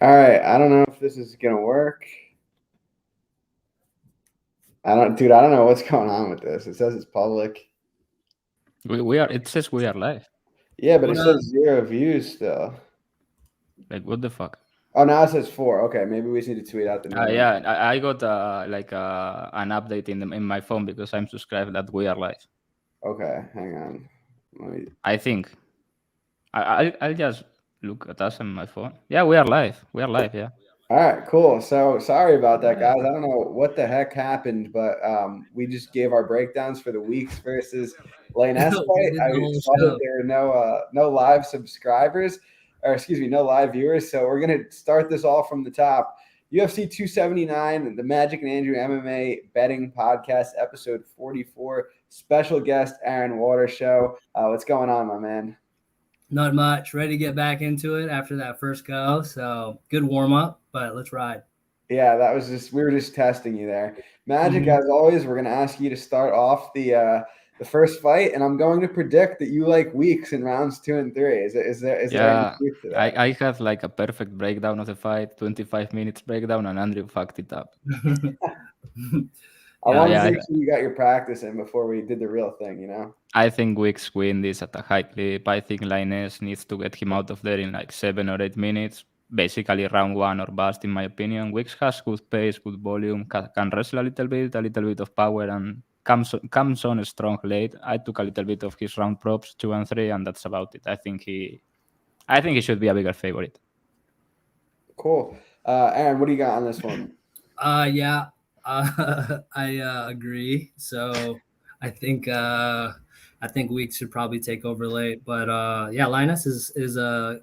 All right, I don't know if this is gonna work. Dude. I don't know what's going on with this. It says it's public. We are. It says we are live. Yeah, but it What says 0 views still. Like what the fuck? Oh, now it says 4. Okay, maybe we just need to tweet out the new one. Yeah, I got an update in my phone because I'm subscribed that we are live. Okay, hang on. I think. I'll just look at us on my phone. Yeah, we are live. We are live. Yeah. All right, cool. So sorry about that, guys. I don't know what the heck happened, but we just gave our breakdowns for the weeks versus Linus fight. did I the whole saw that show. there are no live subscribers, or excuse me, no live viewers. So we're gonna start this all from the top. UFC 279, the Magic and Andrew MMA betting podcast, episode 44. Special guest Aaron Watershow. What's going on, my man? Not much. Ready to get back into it after that first go. So good warm up, but let's ride. Yeah, that was we were just testing you there. Magic, as always, we're gonna ask you to start off the first fight, and I'm going to predict that you like weeks in rounds 2 and 3. Is there any truth to that? I had like a perfect breakdown of the fight, 25 minutes breakdown, and Andrew fucked it up. I wanted to make sure you got your practice in before we did the real thing, you know? I think Weeks win this at a high clip. I think Linus needs to get him out of there in like 7 or 8 minutes. Basically round 1 or bust, in my opinion. Weeks has good pace, good volume, can wrestle a little bit of power, and comes on strong late. I took a little bit of his round props, 2 and 3, and that's about it. I think he should be a bigger favorite. Cool. Aaron, what do you got on this one? Yeah, I agree. So I think Weeks should probably take over late. But yeah, Linus is a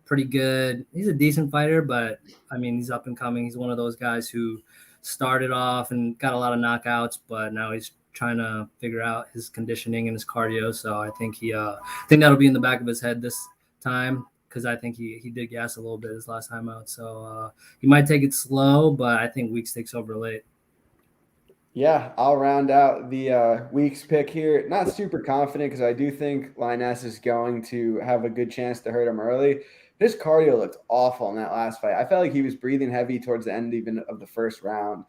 pretty good. He's a decent fighter, but I mean he's up and coming. He's one of those guys who started off and got a lot of knockouts, but now he's trying to figure out his conditioning and his cardio. So I think that'll be in the back of his head this time, because I think he did gas a little bit his last time out. So he might take it slow, but I think Weeks takes over late. Yeah, I'll round out the Weeks pick here. Not super confident because I do think Linus is going to have a good chance to hurt him early. His cardio looked awful in that last fight. I felt like he was breathing heavy towards the end even of the first round.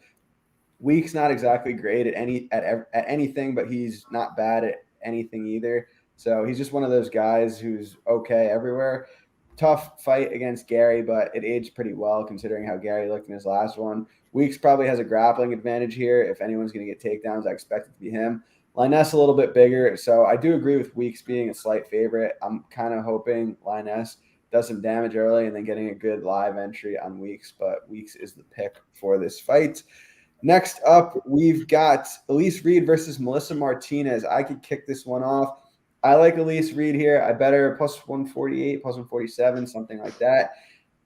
Weeks not exactly great at anything, but he's not bad at anything either. So he's just one of those guys who's okay everywhere. Tough fight against Gary, but it aged pretty well considering how Gary looked in his last one. Weeks probably has a grappling advantage here. If anyone's going to get takedowns, I expect it to be him. Linus a little bit bigger, so I do agree with Weeks being a slight favorite. I'm kind of hoping Linus does some damage early and then getting a good live entry on Weeks, but Weeks is the pick for this fight. Next up, we've got Elise Reed versus Melissa Martinez. I could kick this one off. I like Elise Reed here. I bet her plus 148, plus 147, something like that.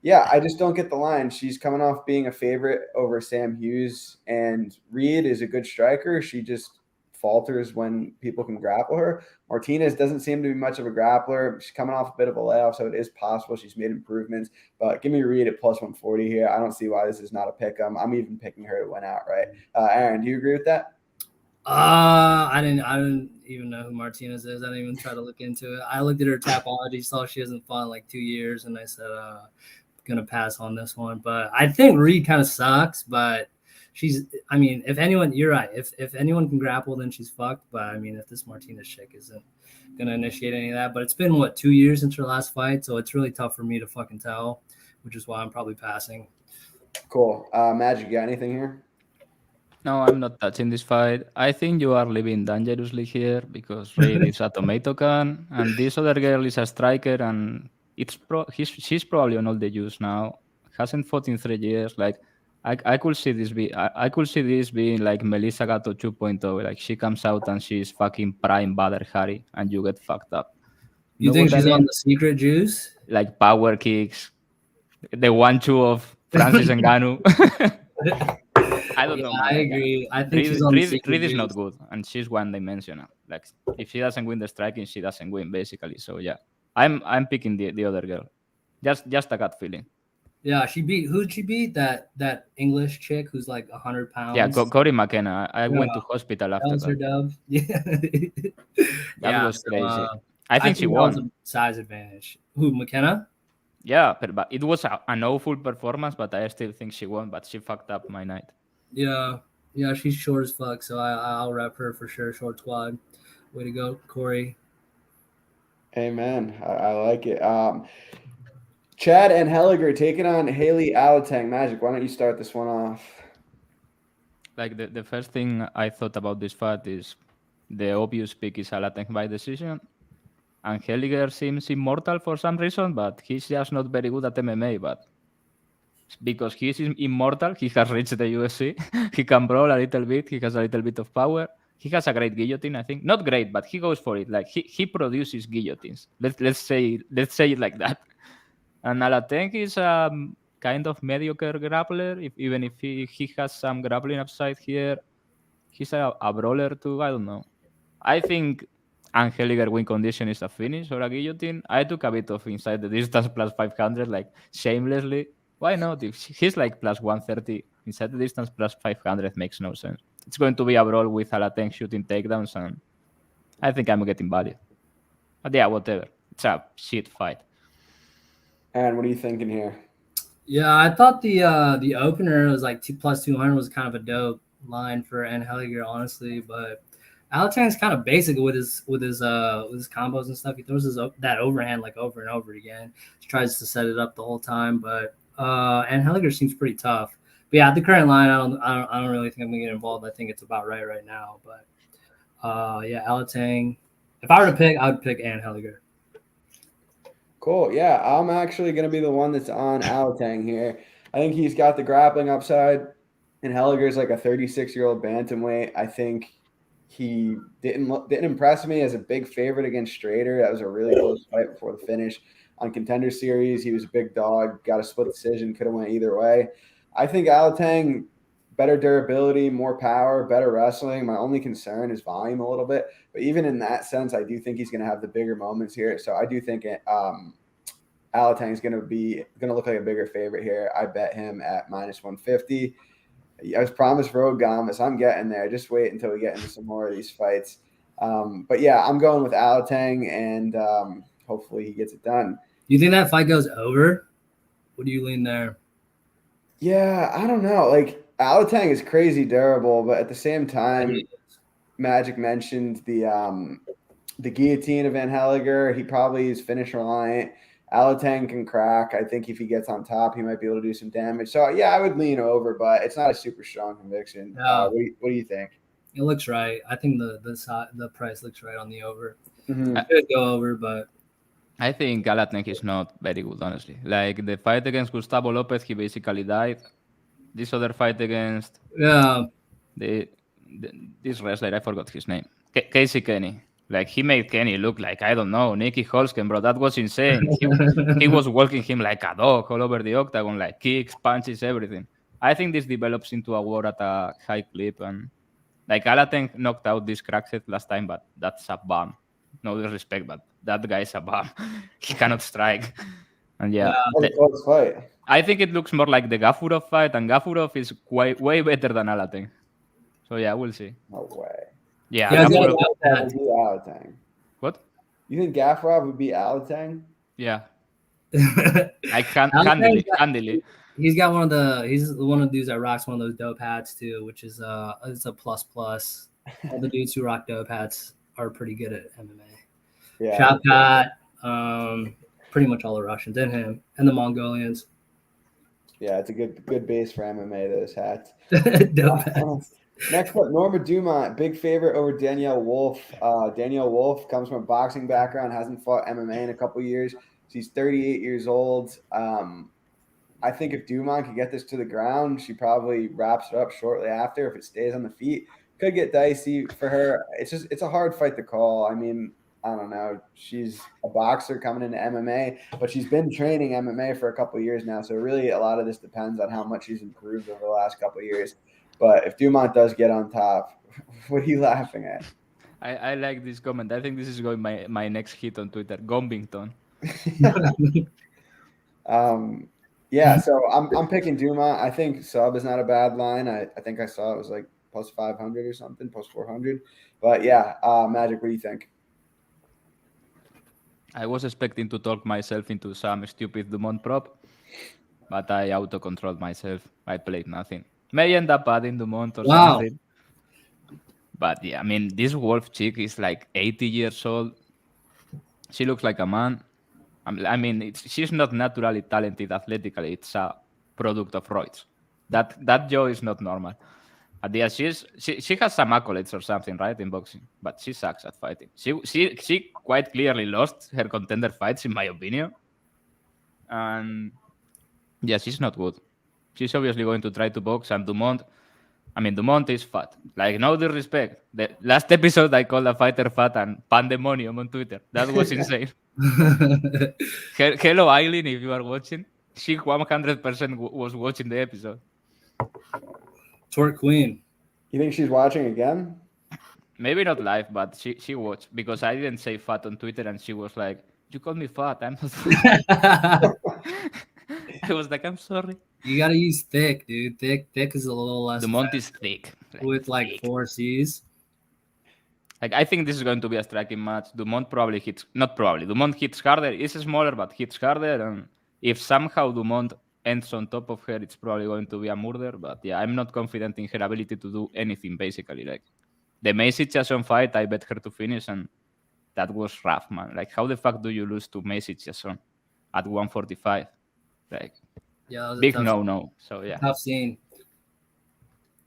Yeah, I just don't get the line. She's coming off being a favorite over Sam Hughes, and Reed is a good striker. She just falters when people can grapple her. Martinez doesn't seem to be much of a grappler. She's coming off a bit of a layoff, so it is possible she's made improvements. But give me Reed at plus 140 here. I don't see why this is not a pick. I'm even picking her to win outright. Aaron, do you agree with that? I didn't even know who Martinez is. I didn't even try to look into it. I looked at her Tapology, saw she hasn't fought in like 2 years, and I said, gonna pass on this one. But I think Reed kind of sucks, but I mean, if anyone, you're right. If anyone can grapple, then she's fucked. But I mean, if this Martinez chick isn't gonna initiate any of that, but it's been 2 years since her last fight, so it's really tough for me to fucking tell, which is why I'm probably passing. Cool. Magic, you got anything here? No, I'm not touching this fight. I think you are living dangerously here because Reed is a tomato can, and this other girl is a striker, and she's probably on all the juice now. Hasn't fought in 3 years. Like I could see this being like Melissa Gatto 2.0. Like she comes out and she's fucking prime Badr Hari, and you get fucked up. You think she's on the secret juice? Like power kicks, the 1-2 of Francis Ngannou. I don't know. Man. I agree. I think Reed is not good, and she's one-dimensional. Like if she doesn't win the striking, she doesn't win basically. So yeah, I'm picking the other girl. Just a gut feeling. Yeah, who'd she beat? That English chick who's like 100 pounds. Yeah, Cory McKenna. I went to hospital after that. Her dub. Yeah, that was crazy. I think she won. Size advantage. Who, McKenna? Yeah, but it was an awful performance, but I still think she won, but she fucked up my night. Yeah, she's short as fuck, so I'll rep her for sure. Short squad, way to go, Corey. Amen. I like it. Chad and Heliger taking on Haley Alateng. Magic, why don't you start this one off? Like the first thing I thought about this fight is the obvious pick is Alateng by decision. And Heliger seems immortal for some reason, but he's just not very good at MMA. But because he's immortal, he has reached the UFC. He can brawl a little bit. He has a little bit of power. He has a great guillotine, I think. Not great, but he goes for it. Like he produces guillotines. Let's say it like that. And Alateng is kind of mediocre grappler. Even if he has some grappling upside here, he's a brawler too. I don't know. I think Heliger win condition is a finish or a guillotine. I took a bit of inside the distance plus 500, like shamelessly. Why not? If he's like plus 130 inside the distance plus 500 makes no sense. It's going to be a brawl with Alateng shooting takedowns, and I think I'm getting value. But yeah, whatever. It's a shit fight. And what are you thinking here? Yeah, I thought the opener was like 2+200 was kind of a dope line for Heliger, honestly, but Alateng's kind of basic with his combos and stuff. He throws that overhand like over and over again. He tries to set it up the whole time, but Heliger seems pretty tough. But yeah, at the current line, I don't really think I'm gonna get involved. I think it's about right now. But yeah, Alateng. If I were to pick, I would pick Heliger. Cool. Yeah, I'm actually going to be the one that's on Alateng here. I think he's got the grappling upside, and Heliger's like a 36-year-old bantamweight. I think he didn't impress me as a big favorite against Strader. That was a really close fight before the finish. On Contender Series, he was a big dog, got a split decision, could have went either way. I think Alateng, better durability, more power, better wrestling. My only concern is volume a little bit. But even in that sense, I do think he's going to have the bigger moments here. So I do think Alateng is going to look like a bigger favorite here. I bet him at minus 150. I was promised Road Gamas. I'm getting there. Just wait until we get into some more of these fights. But yeah, I'm going with Alateng, and hopefully he gets it done. You think that fight goes over? What do you lean there? Yeah, I don't know. Like Alateng is crazy durable, but at the same time, Magic mentioned the guillotine of Van Heliger. He probably is finish reliant. Alateng can crack. I think if he gets on top, he might be able to do some damage. So yeah, I would lean over, but it's not a super strong conviction. What do you think? It looks right. I think the price looks right on the over. Mm-hmm. I could go over, but I think Alateng is not very good, honestly. Like the fight against Gustavo Lopez, he basically died. This other fight against this wrestler, I forgot his name, Casey Kenny. Like he made Kenny look like, I don't know, Nicky Holsken, bro. That was insane. He was walking him like a dog all over the octagon, like kicks, punches, everything. I think this develops into a war at a high clip, and like Alateng knocked out this crackhead last time, but that's a bum. No disrespect, but that guy's a bum. He cannot strike. And close fight. I think it looks more like the Gafurov fight, and Gafurov is way better than Alateng. So yeah, we'll see. No way. Yeah, Gafurov would be Alateng. What? You think Gafurov would be Alateng? Yeah. I can't handily. He's one of the dudes that rocks one of those dope hats too, which is it's a plus. All the dudes who rock dope hats are pretty good at MMA. Yeah. Shavkat, pretty much all the Russians and him and the Mongolians. Yeah, it's a good base for MMA, those hats. Dope hats. Next up, Norma Dumont, big favorite over Danielle Wolf. Danielle Wolf comes from a boxing background, hasn't fought MMA in a couple years. She's 38 years old. I think if Dumont could get this to the ground, she probably wraps it up shortly after. If it stays on the feet, could get dicey for her. It's a hard fight to call. I mean, I don't know. She's a boxer coming into MMA, but she's been training MMA for a couple of years now. So really, a lot of this depends on how much she's improved over the last couple of years. But if Dumont does get on top, what are you laughing at? I like this comment. I think this is going my next hit on Twitter. Gombington. Yeah, so I'm picking Dumont. I think sub is not a bad line. I think I saw it was like plus 500 or something, plus 400. But yeah, Magic, what do you think? I was expecting to talk myself into some stupid Dumont prop, but I auto-controlled myself. I played nothing. May end up adding Dumont or Wow. something. But yeah, I mean, this wolf chick is like 80 years old. She looks like a man. I mean, she's not naturally talented athletically. It's a product of roids. That jaw is not normal. Diaz, she has some accolades or something, right, in boxing, but she sucks at fighting. She quite clearly lost her contender fights, in my opinion. And yeah, she's not good. She's obviously going to try to box, and Dumont. I mean, Dumont is fat. Like, no disrespect. The last episode, I called a fighter fat and pandemonium on Twitter. That was insane. Hello, Eileen, if you are watching. She 100% was watching the episode. Twerk Queen. You think she's watching again? Maybe not live, but she watched, because I didn't say fat on Twitter, and she was like, "You called me fat. I'm not fat." I was like, "I'm sorry." You gotta use thick, dude. Thick is a little less. Dumont is thick. With like thick. 4 C's. Like, I think this is going to be a striking match. Dumont probably hits, not probably. Dumont hits harder. It's smaller, but hits harder. And if somehow Dumont ends on top of her, it's probably going to be a murder. But yeah, I'm not confident in her ability to do anything. Basically, like the Macy Chasson fight, I bet her to finish, and that was rough, man. Like, how the fuck do you lose to Macy Chasson at 145? Like, yeah, big no. So yeah, tough scene.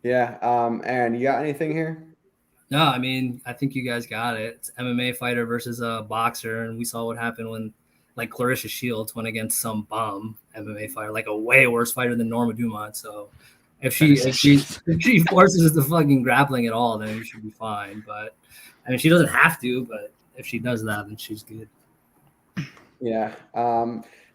Yeah. Aaron, you got anything here? No, I mean, I think you guys got it. It's MMA fighter versus a boxer, and we saw what happened when, like, Clarissa Shields went against some bum MMA fighter, like a way worse fighter than Norma Dumont. So if she forces the fucking grappling at all, then it should be fine. But I mean, she doesn't have to. But if she does that, then she's good. Yeah.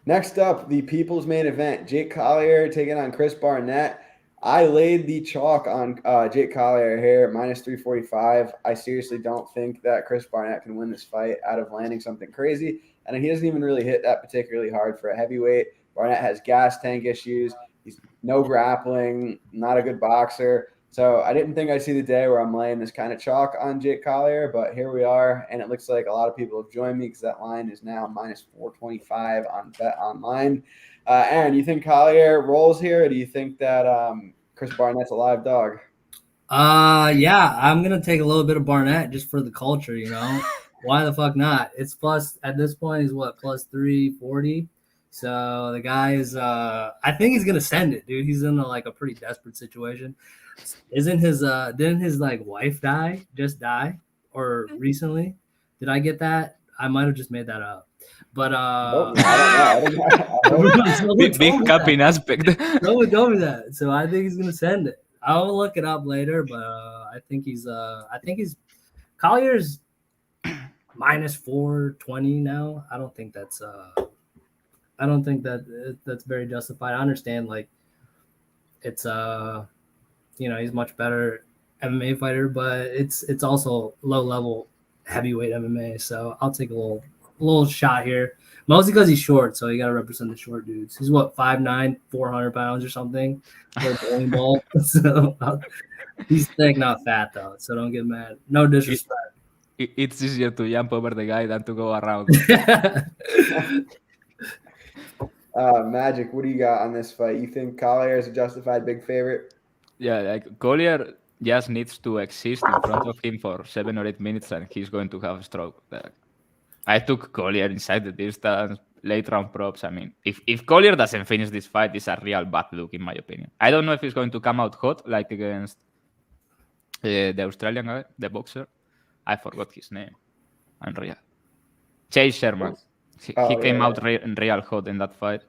Next up, the people's main event: Jake Collier taking on Chris Barnett. I laid the chalk on Jake Collier here, minus 345. I seriously don't think that Chris Barnett can win this fight out of landing something crazy. And he doesn't even really hit that particularly hard for a heavyweight. Barnett has gas tank issues. He's no grappling, not a good boxer. So I didn't think I'd see the day where I'm laying this kind of chalk on Jake Collier, but here we are. And it looks like a lot of people have joined me because that line is now minus 425 on Bet Online. Aaron, you think Collier rolls here, or do you think that Chris Barnett's a live dog? Yeah, I'm gonna take a little bit of Barnett just for the culture, you know. Why the fuck not? It's plus at this point he's what, plus 340. So the guy is I think he's gonna send it, dude. He's in a pretty desperate situation. Didn't his like wife just die or recently? Did I get that? I might have just made that up. But I don't know. big capping aspect. Someone told me that, so I think he's gonna send it. I'll look it up later, but I think he's Collier's minus 420 now. I don't think that's very justified. I understand, like, it's he's much better MMA fighter, but it's also low level heavyweight MMA. So I'll take a little shot here, mostly because he's short, so you got to represent the short dudes. He's what, 5'9", 400 pounds or something, bowling ball. So he's thick, not fat though. So don't get mad. No disrespect. It's easier to jump over the guy than to go around. Magic, what do you got on this fight? You think Collier is a justified big favorite? Yeah, like Collier just needs to exist in front of him for 7 or 8 minutes, and he's going to have a stroke. I took Collier inside the distance, late round props. I mean, if Collier doesn't finish this fight, it's a real bad look, in my opinion. I don't know if he's going to come out hot, like against the Australian guy, the boxer. I forgot his name. Unreal. Chase Sherman. He came out real hot in that fight.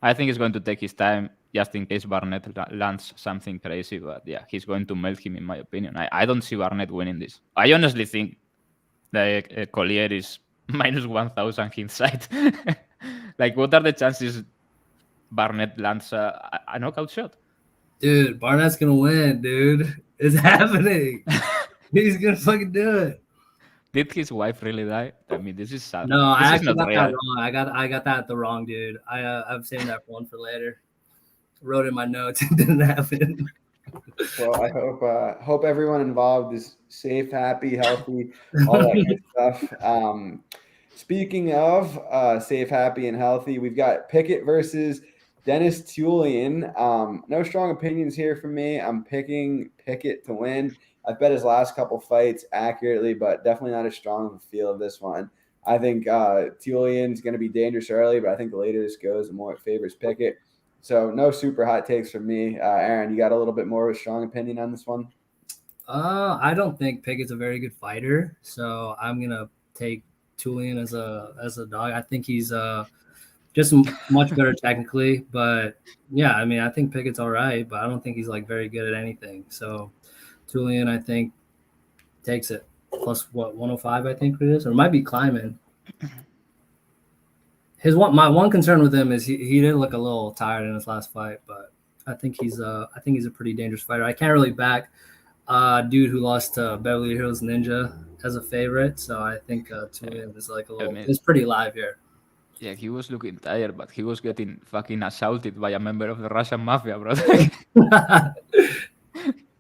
I think he's going to take his time, just in case Barnett lands something crazy. But yeah, he's going to melt him, in my opinion. I don't see Barnett winning this. I honestly think that Collier is minus 1,000 inside. Like, what are the chances Barnett lands a knockout shot? Dude, Barnett's gonna win, dude. It's happening. He's gonna fucking do it. Did his wife really die? I mean, this is sad. No, I actually got that wrong. I got that the wrong dude. I'm saving that one for later. Wrote in my notes. It didn't happen. Well, I hope everyone involved is safe, happy, healthy, all that good stuff. Speaking of safe, happy, and healthy, we've got Pickett versus Dennis Tulian. No strong opinions here from me. I'm picking Pickett to win. I've bet his last couple fights accurately, but definitely not as strong of a feel of this one. I think Tulian's going to be dangerous early, but I think the later this goes, the more it favors Pickett. So no super hot takes from me. Aaron, you got a little bit more of a strong opinion on this one? I don't think Pickett's a very good fighter, so I'm gonna take Tulian as a dog. I think he's just much better technically, but yeah, I mean, I think Pickett's all right, but I don't think he's like very good at anything. So Tulian, I think, takes it plus what 105, I think it is, or it might be climbing. My one concern with him is he did look a little tired in his last fight, but I think he's a pretty dangerous fighter. I can't really back dude who lost to Beverly Hills Ninja as a favorite, so I think Tulian is like a little. It's pretty live here. Yeah, he was looking tired, but he was getting fucking assaulted by a member of the Russian mafia, bro.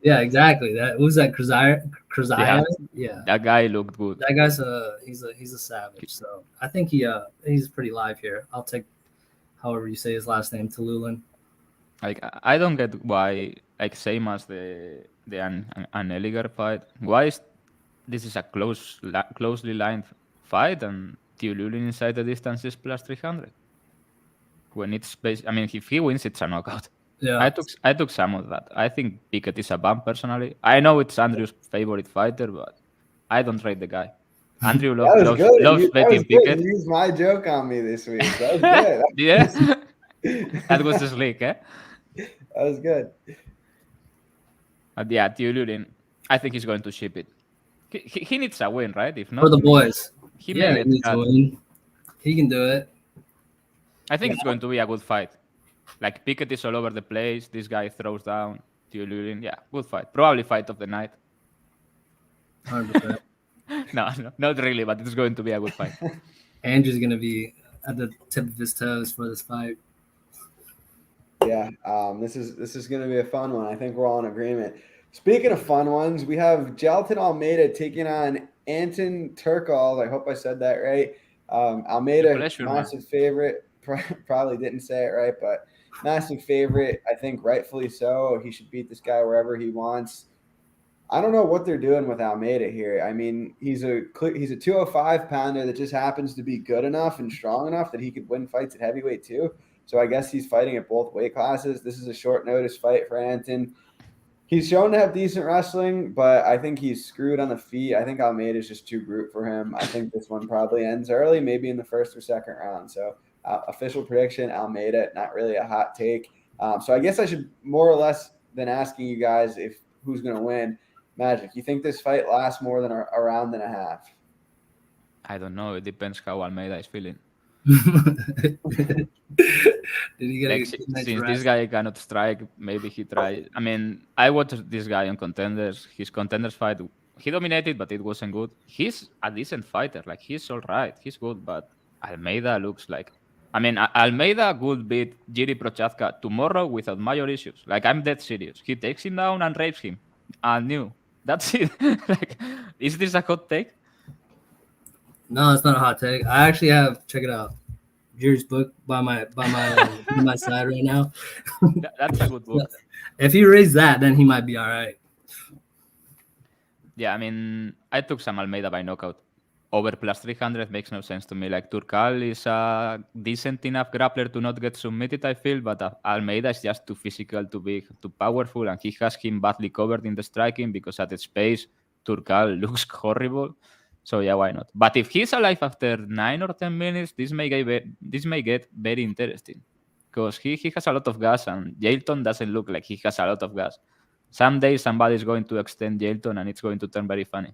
Yeah, exactly. That was that Krasayev. Yeah, that guy looked good. That guy's he's a savage. So I think he's pretty live here. I'll take however you say his last name, Tulian. Like I don't get why, like same as the Heliger fight. Why is this is a closely lined fight and Tulian inside the distance is plus 300? When it's I mean, if he wins, it's a knockout. Yeah, I took some of that. I think Pickett is a bum personally. I know it's Andrew's favorite fighter, but I don't rate the guy. Andrew loves betting Pickett. You used my joke on me this week. That was good. Yeah, that was the slick, eh? That was good. Yeah, Tulian, I think he's going to ship it. He needs a win, right? If not, for the boys. He needs a win. He can do it. I think it's going to be a good fight. Like Pickett is all over the place. This guy throws down Tulian. Yeah, good fight. Probably fight of the night. 100%. No, not really, but it's going to be a good fight. Andrew's going to be at the tip of his toes for this fight. Yeah, this is going to be a fun one. I think we're all in agreement. Speaking of fun ones, we have Jailton Almeida taking on Anton Turkalj. I hope I said that right. Almeida, massive favorite. Probably didn't say it right, but massive favorite. I think rightfully so. He should beat this guy wherever he wants. I don't know what they're doing with Almeida here. I mean, he's a 205 pounder that just happens to be good enough and strong enough that he could win fights at heavyweight too. So I guess he's fighting at both weight classes. This is a short notice fight for Anton. He's shown to have decent wrestling, but I think he's screwed on the feet. I think Almeida is just too brute for him. I think this one probably ends early, maybe in the first or second round. So official prediction, Almeida, not really a hot take. So I guess I should more or less than asking you guys if who's going to win. Magic, you think this fight lasts more than a round and a half? I don't know. It depends how Almeida is feeling. Since this guy cannot strike, maybe he tries. I mean, I watched this guy on Contenders. His Contenders fight, he dominated, but it wasn't good. He's a decent fighter. Like, he's all right. He's good, but Almeida looks like... I mean, Almeida could beat Jiri Prochazka tomorrow without major issues. Like, I'm dead serious. He takes him down and rapes him. And new. That's it. Like, is this a hot take? No, it's not a hot take. I actually have, check it out, Jiri's book by my side right now. That's a good book. If he reads that, then he might be all right. Yeah, I mean, I took some Almeida by knockout. Over plus 300 makes no sense to me. Like, Turkalj is a decent enough grappler to not get submitted, I feel, but Almeida is just too physical, too big, too powerful, and he has him badly covered in the striking because at its pace, Turkalj looks horrible. So yeah, why not? But if he's alive after 9 or 10 minutes, this may get very interesting because he has a lot of gas, and Jailton doesn't look like he has a lot of gas. Someday somebody's going to extend Jailton, and it's going to turn very funny.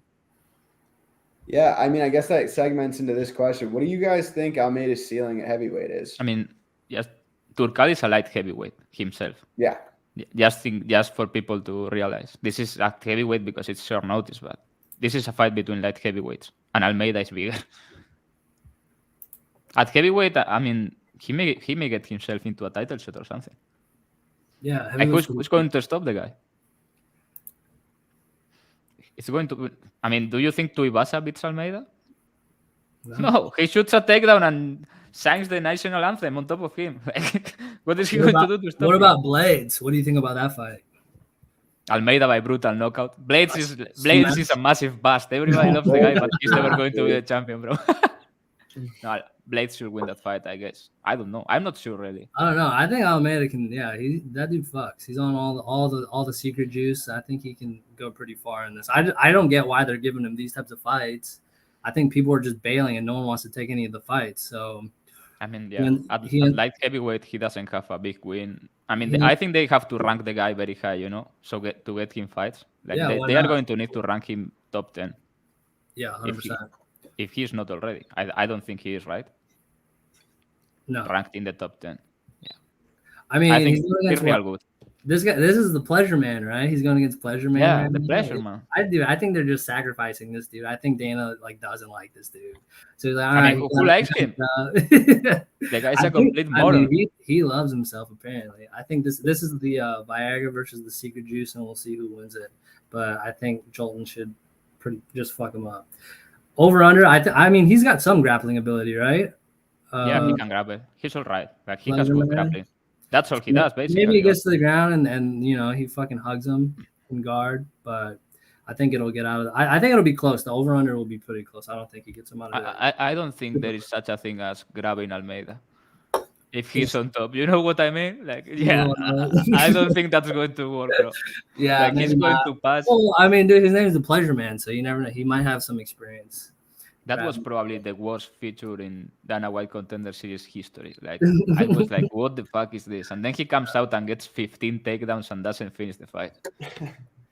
Yeah, I mean, I guess that segments into this question. What do you guys think Almeida's ceiling at heavyweight is? I mean, yes, Turkalj is a light heavyweight himself. Yeah. Just for people to realize. This is at heavyweight because it's short notice, but this is a fight between light heavyweights, and Almeida is bigger. At heavyweight, I mean, he may get himself into a title shot or something. Yeah. Like, who's going to stop the guy? It's going to... I mean, do you think Tuivasa beats Almeida? No, he shoots a takedown and sings the national anthem on top of him. What is he going to do to stop What him? about Blades? What do you think about that fight? Almeida by brutal knockout. Blades is a massive bust. Everybody loves the guy, but he's never going to be the champion, bro. No, Blades should win that fight, I guess. I don't know. I'm not sure really. I don't know. I think Almeida can. Yeah, that dude fucks. He's on all the secret juice. I think he can go pretty far in this. I don't get why they're giving him these types of fights. I think people are just bailing and no one wants to take any of the fights. So, I mean, yeah, at light heavyweight, he doesn't have a big win. I mean, I think they have to rank the guy very high, so to get him fights. Like they are going to need to rank him top 10. Yeah, 100%. If he's not already. I don't think he is, right? No. Ranked in the top 10. Yeah. I mean, I think he's real good. This is the Pleasure Man, right? He's going against Pleasure Man. Yeah, the Pleasure Man. I think they're just sacrificing this dude. I think Dana doesn't like this dude. So he's like, I mean, who likes him? The guy's a complete moron. He loves himself apparently. I think this is the Viagra versus the Secret Juice, and we'll see who wins it. But I think Jolton should just fuck him up. Over under. I mean, he's got some grappling ability, right? Yeah, he can grab it. He's all right. Like he has good grappling. That's all he does, basically. Maybe he gets to the ground and he fucking hugs him in guard, but I think it'll get out of. I think it'll be close. The over under will be pretty close. I don't think he gets him out of there. I don't think there is such a thing as grabbing Almeida if he's on top. You know what I mean? Like, yeah, I don't think that's going to work, bro. Yeah, like he's going to pass. Well, I mean, dude, his name is the Pleasure Man, so you never know. He might have some experience. That was probably the worst feature in Dana White Contender Series history. Like, I was like, what the fuck is this? And then he comes out and gets 15 takedowns and doesn't finish the fight.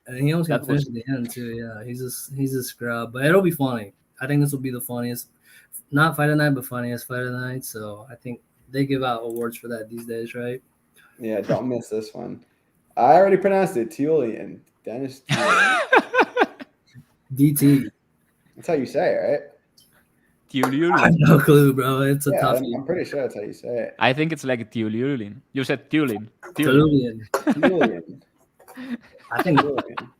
And he almost got finished at the end, too. Yeah, he's a scrub. But it'll be funny. I think this will be the funniest, not fight of the night, but funniest fight of the night. So I think they give out awards for that these days, right? Yeah, don't miss this one. I already pronounced it. Tulian. Dennis Tulian. DT. That's how you say it, right? Tulian. I have no clue, bro. It's a tough. I'm pretty sure that's how you say it. I think it's like Tulian. You said Tulian. Tulian. I think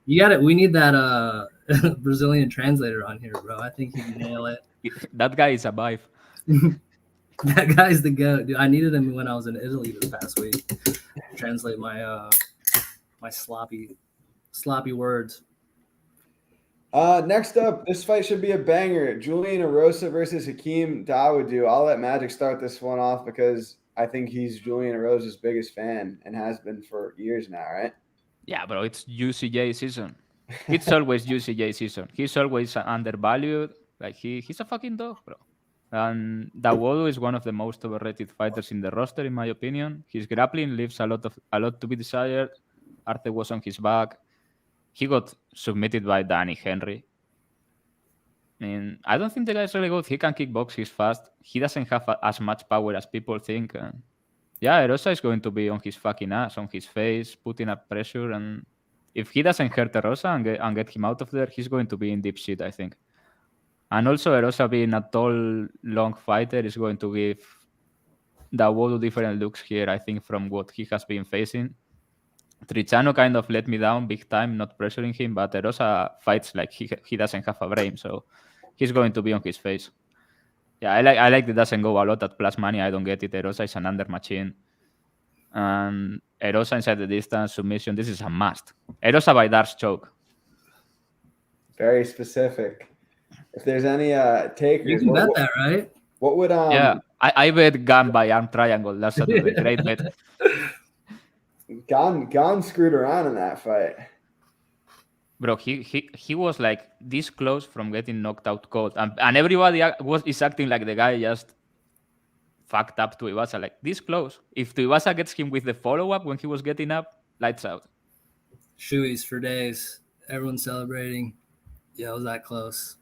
you got it. We need that Brazilian translator on here, bro. I think he can nail it. That guy is a vibe. That guy's the goat, dude. I needed him when I was in Italy this past week. Translate my my sloppy words. Next up, this fight should be a banger. Julian Rosa versus Hakeem Daudu. I'll let Magic start this one off because I think he's Julian Rosa's biggest fan and has been for years now, right? Yeah, bro, it's UCJ season. It's always UCJ season. He's always undervalued. Like he's a fucking dog, bro. And Daudu is one of the most overrated fighters in the roster, in my opinion. His grappling leaves a lot to be desired. Arte was on his back. He got submitted by Danny Henry. I mean, I don't think the guy's really good. He can kickbox. He's fast. He doesn't have as much power as people think. Yeah, Rosa is going to be on his fucking ass, on his face, putting up pressure. And if he doesn't hurt Rosa and get him out of there, he's going to be in deep shit, I think. And also, Rosa being a tall, long fighter is going to give Daudu different looks here, I think, from what he has been facing. Triciano kind of let me down big time, not pressuring him, but Rosa fights like he doesn't have a brain, so he's going to be on his face. Yeah, I like that doesn't go a lot at plus money. I don't get it. Erosa is an under machine. And Erosa inside the distance, submission, this is a must. Erosa by Darce choke. Very specific. If there's any takers, you can bet that, right? What would Yeah, I bet gun by arm triangle. That's a great bet. Gon screwed around in that fight. Bro, he was like this close from getting knocked out cold. And everybody is acting like the guy just fucked up Tuivasa. Like, this close. If Tuivasa gets him with the follow-up when he was getting up, lights out. Shoeies for days. Everyone's celebrating. Yeah, it was that close.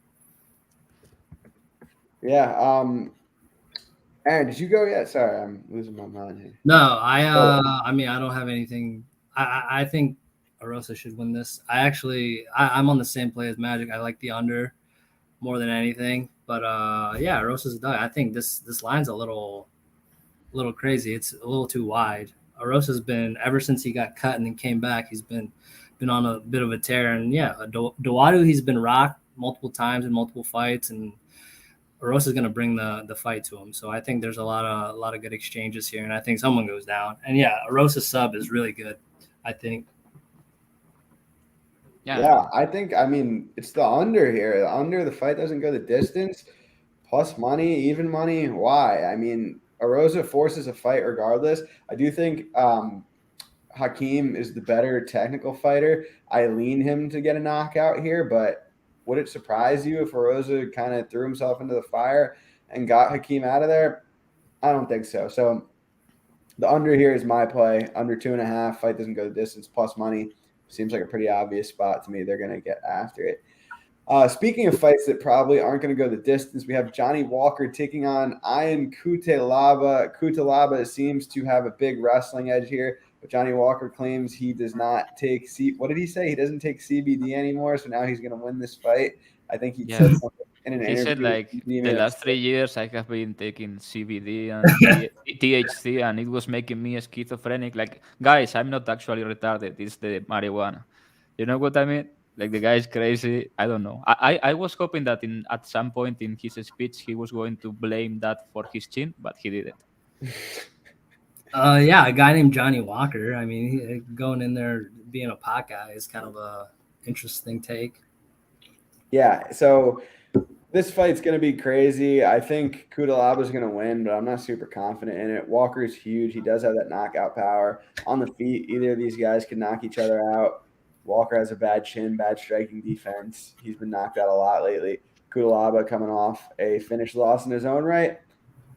Yeah. Aaron, did you go yet? Sorry, I'm losing my mind here. No, I mean, I don't have anything. I think Rosa should win this. I'm on the same play as Magic. I like the under more than anything. But yeah, Rosa's done. I think this line's a little crazy. It's a little too wide. Rosa's been, ever since he got cut and then came back, he's been on a bit of a tear. And yeah, Daudu, he's been rocked multiple times in multiple fights, and Rosa's going to bring the fight to him. So I think there's a lot of good exchanges here, and I think someone goes down. And yeah, a Rosa sub is really good, I think. Yeah, I mean, it's the under here. The under, the fight doesn't go the distance. Plus money, even money. Why? I mean, Rosa forces a fight regardless. I do think Hakeem is the better technical fighter. I lean him to get a knockout here, but would it surprise you if Rosa kind of threw himself into the fire and got Hakeem out of there? I don't think so. So the under here is my play. Under 2.5. Fight doesn't go the distance. Plus money. Seems like a pretty obvious spot to me. They're going to get after it. Speaking of fights that probably aren't going to go the distance, we have Johnny Walker taking on Ian Kuta Laba. Kuta Laba seems to have a big wrestling edge here, but Johnny Walker claims he does not take what did he say? He doesn't take CBD anymore, so now he's going to win this fight. I think he said something in an interview. He said like the last 3 years I have been taking CBD and THC, and it was making me schizophrenic. Like, guys, I'm not actually retarded. It's the marijuana. You know what I mean? Like, the guy is crazy. I don't know. I was hoping that at some point in his speech he was going to blame that for his chin, but he didn't. Yeah, a guy named Johnny Walker. I mean, going in there being a pot guy is kind of a interesting take. Yeah, so this fight's going to be crazy. I think Kuta Laba is going to win, but I'm not super confident in it. Walker's huge. He does have that knockout power. On the feet, either of these guys can knock each other out. Walker has a bad chin, bad striking defense. He's been knocked out a lot lately. Kuta Laba coming off a finished loss in his own right.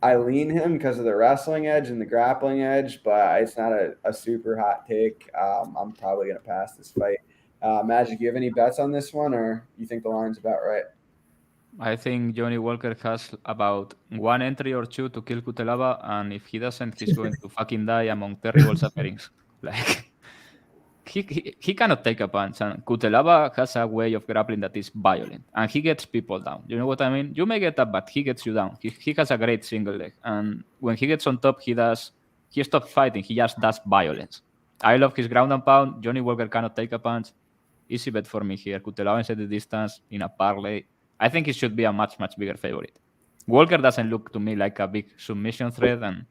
I lean him because of the wrestling edge and the grappling edge, but it's not a super hot take. I'm probably going to pass this fight. Magic, you have any bets on this one, or you think the line's about right? I think Johnny Walker has about 1 entry or 2 to kill Kuta Laba, and if he doesn't, he's going to fucking die among terrible sufferings. Like, he cannot take a punch, and Kuta Laba has a way of grappling that is violent, and he gets people down. You know what I mean? You may get up, but he gets you down. He has a great single leg, and when he gets on top, he stops fighting. He just does violence. I love his ground and pound. Johnny Walker cannot take a punch. Easy bet for me here. Kuta Laba inside the distance in a parlay. I think he should be a much, much bigger favorite. Walker doesn't look to me like a big submission threat, and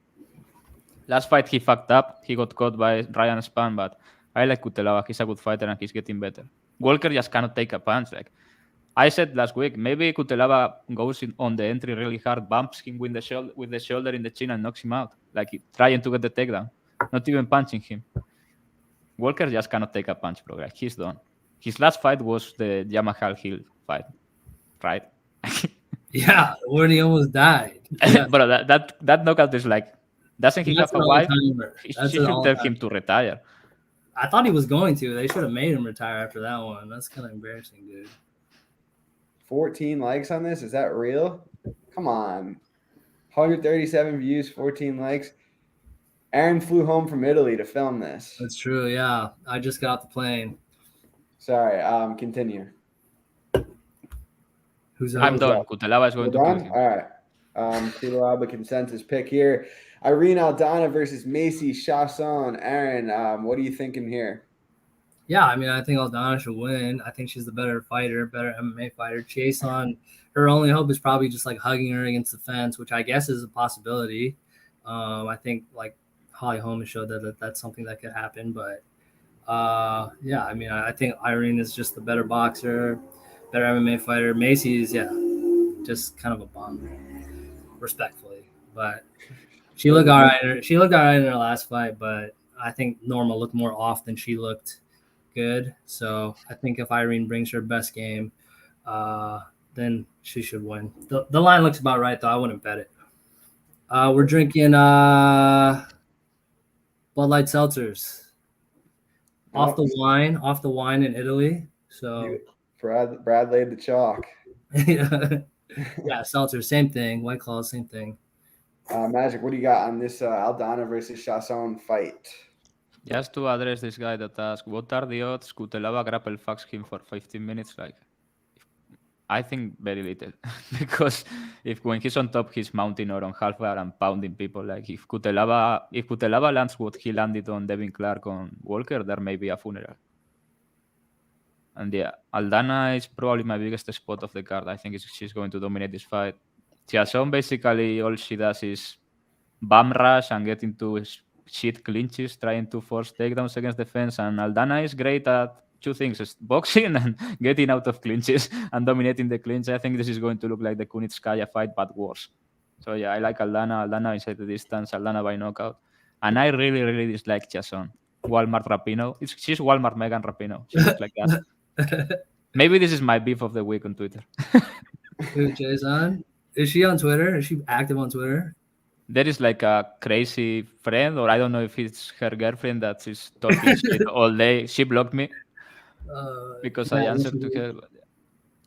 last fight he fucked up. He got caught by Ryan Spann, but I like Kuta Laba. He's a good fighter and he's getting better. Walker just cannot take a punch. Like I said last week, maybe Kuta Laba goes on the entry really hard, bumps him with the shoulder in the chin and knocks him out. Like trying to get the takedown, not even punching him. Walker just cannot take a punch, bro. Like he's done. His last fight was the Yamahal Hill fight, right? Yeah, when he almost died. Yeah. Bro, that knockout is like, doesn't he have a wife? She should tell him to retire. I thought he was going to. They should have made him retire after that one. That's kind of embarrassing, dude. 14 likes on this? Is that real? Come on. 137 views, 14 likes. Aaron flew home from Italy to film this. That's true, yeah. I just got off the plane. Sorry, continue. I'm done. Kuta Laba is going to kill him. All right. Kuta Laba consensus pick here. Irene Aldana versus Macy Chasson. Aaron, what are you thinking here? Yeah, I mean, I think Aldana should win. I think she's the better fighter, better MMA fighter. Chasson, her only hope is probably just like hugging her against the fence, which I guess is a possibility. I think like Holly Holm showed that that's something that could happen. But yeah, I mean, I think Irene is just the better boxer, better MMA fighter. Macy's, yeah, just kind of a bum, respectfully. But she looked all right. She looked all right in her last fight, but I think Norma looked more off than she looked good. So I think if Irene brings her best game, then she should win. The line looks about right, though. I wouldn't bet it. We're drinking Bud Light seltzers. Off the wine in Italy. So Brad laid the chalk. Yeah, seltzer, same thing. White Claw, same thing. Magic, what do you got on this Aldana versus Chasson fight? Just to address this guy that asked, what are the odds Kuta Laba grapple fucks him for 15 minutes? Like, I think very little. Because when he's on top, he's mounting or on half guard and pounding people. Like, if Kuta Laba lands what he landed on Devin Clark on Walker, there may be a funeral. And yeah, Aldana is probably my biggest spot of the card. I think she's going to dominate this fight. Chasson, basically, all she does is bum rush and get into shit clinches, trying to force takedowns against the fence. And Aldana is great at two things: boxing and getting out of clinches and dominating the clinch. I think this is going to look like the Kunitskaya fight, but worse. So yeah, I like Aldana. Aldana inside the distance. Aldana by knockout. And I really, really dislike Chasson. Walmart Rapino. She's Walmart Megan Rapino. She looks like that. Maybe this is my beef of the week on Twitter. Who, Jason? Is she on Twitter? Is she active on Twitter? There is like a crazy friend, or I don't know if it's her girlfriend, that is talking shit all day. She blocked me because I answered to her.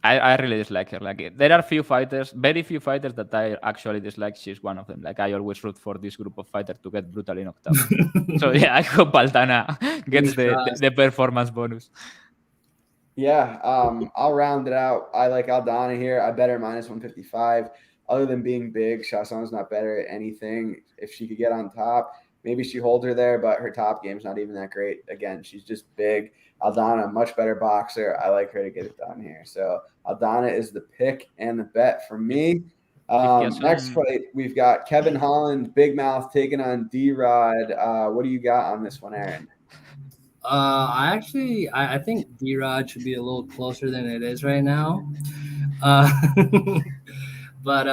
I really dislike her. Like, there are very few fighters that I actually dislike. She's one of them. Like, I always root for this group of fighters to get brutally knocked out. So yeah, I hope Aldana gets the performance bonus. Yeah, I'll round it out. I like Aldana here. I bet her -155. Other than being big, Chasson's not better at anything. If she could get on top, maybe she holds her there, but her top game's not even that great. Again, she's just big. Aldana, much better boxer. I like her to get it done here. So Aldana is the pick and the bet for me. Next fight, we've got Kevin Holland, Big Mouth, taking on D-Rod. What do you got on this one, Aaron? I think D-Rod should be a little closer than it is right now. But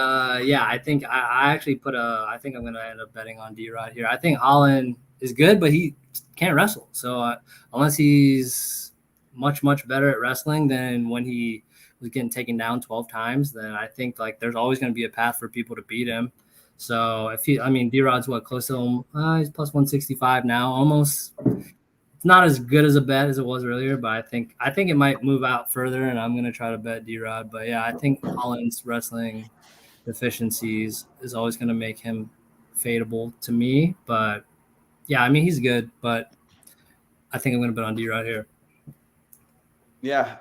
yeah, I think I think I'm going to end up betting on D-Rod here. I think Holland is good, but he can't wrestle. So unless he's much, much better at wrestling than when he was getting taken down 12 times, then I think like there's always going to be a path for people to beat him. So D-Rod's close to him. He's plus 165 now, almost. It's not as good as a bet as it was earlier, but I think it might move out further, and I'm going to try to bet D-Rod. But yeah, I think Holland's wrestling deficiencies is always going to make him fadeable to me. But yeah, I mean, he's good, but I think I'm going to bet on D-Rod here. Yeah,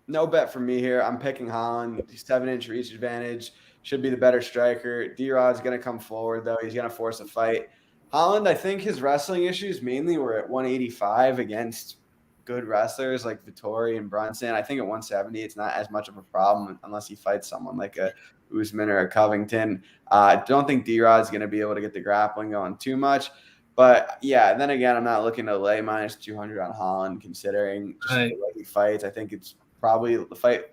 no bet for me here. I'm picking Holland. 7-inch reach advantage. Should be the better striker. D-Rod's going to come forward, though. He's going to force a fight. Holland, I think his wrestling issues mainly were at 185 against good wrestlers like Vettori and Brunson. I think at 170, it's not as much of a problem unless he fights someone like a Usman or a Covington. I don't think D-Rod's going to be able to get the grappling going too much. But yeah, then again, I'm not looking to lay -200 on Holland considering just the way he fights. I think it's probably the fight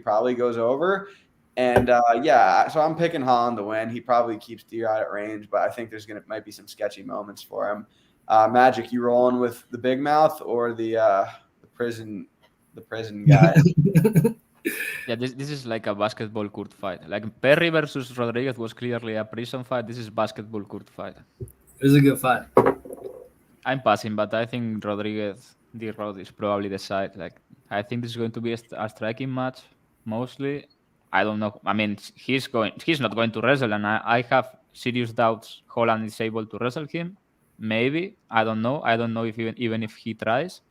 probably goes over. And yeah, so I'm picking Holland to win. He probably keeps D-Rod at range, but I think might be some sketchy moments for him. Magic, you rolling with the Big Mouth or the prison guy? Yeah, this is like a basketball court fight. Like Perry versus Rodriguez was clearly a prison fight. This is basketball court fight. It was a good fight. I'm passing, but I think Rodriguez, D-Rod is probably the side. Like, I think this is going to be a striking match mostly. I don't know. I mean, he's not going to wrestle, and I have serious doubts Holland is able to wrestle him. Maybe. I don't know. I don't know if even if he tries.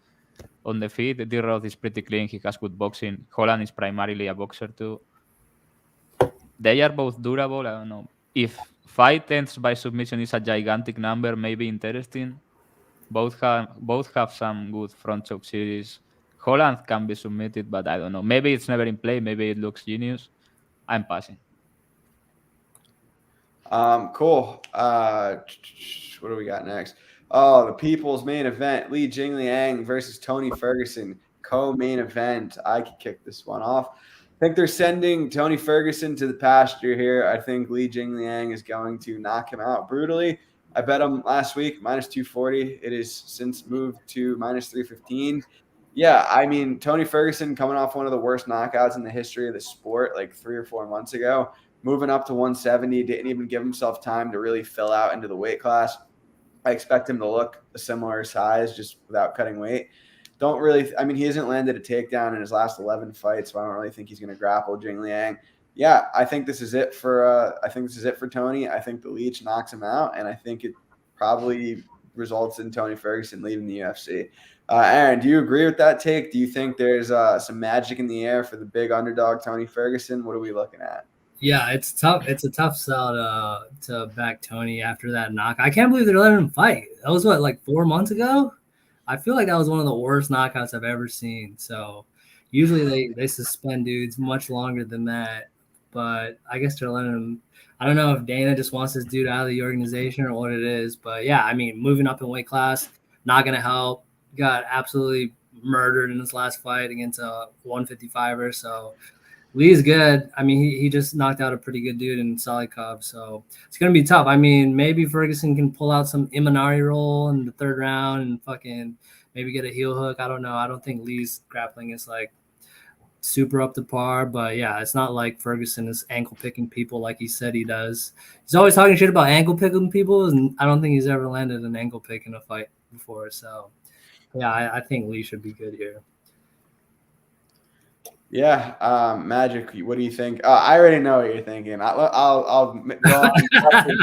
On the feet, D-Rod is pretty clean. He has good boxing. Holland is primarily a boxer too. They are both durable. I don't know. If fight ends by submission is a gigantic number, maybe interesting. Both have some good front choke series. Holland can be submitted, but I don't know. Maybe it's never in play. Maybe it looks genius. I'm passing. Cool. What do we got next? Oh, the people's main event. Li Jingliang versus Tony Ferguson. Co-main event. I could kick this one off. I think they're sending Tony Ferguson to the pasture here. I think Li Jingliang is going to knock him out brutally. I bet him last week, -240. It is since moved to -315. Yeah, I mean, Tony Ferguson coming off one of the worst knockouts in the history of the sport like 3 or 4 months ago, moving up to 170, didn't even give himself time to really fill out into the weight class. I expect him to look a similar size just without cutting weight. He hasn't landed a takedown in his last 11 fights, so I don't really think he's going to grapple Jingliang. Yeah, I think this is it for Tony. I think the leech knocks him out, and I think it probably results in Tony Ferguson leaving the UFC. Aaron, do you agree with that take? Do you think there's some magic in the air for the big underdog Tony Ferguson? What are we looking at? Yeah, it's tough. It's a tough sell to back Tony after that knock. I can't believe they're letting him fight. That was like 4 months ago? I feel like that was one of the worst knockouts I've ever seen. So usually they suspend dudes much longer than that. but I guess they're letting him. I don't know if Dana just wants this dude out of the organization or what it is, but yeah, I mean, moving up in weight class, not going to help. Got absolutely murdered in his last fight against a 155er. So Lee's good. I mean, he just knocked out a pretty good dude in Salikov. So it's going to be tough. I mean, maybe Ferguson can pull out some Imanari roll in the third round and fucking maybe get a heel hook. I don't know. I don't think Lee's grappling is like super up to par, but yeah, it's not like Ferguson is ankle picking people like he said he does. He's always talking shit about ankle picking people, and I don't think he's ever landed an ankle pick in a fight before. So yeah, I think Lee should be good here. Yeah, Magic. What do you think? I already know what you're thinking. I'll go on.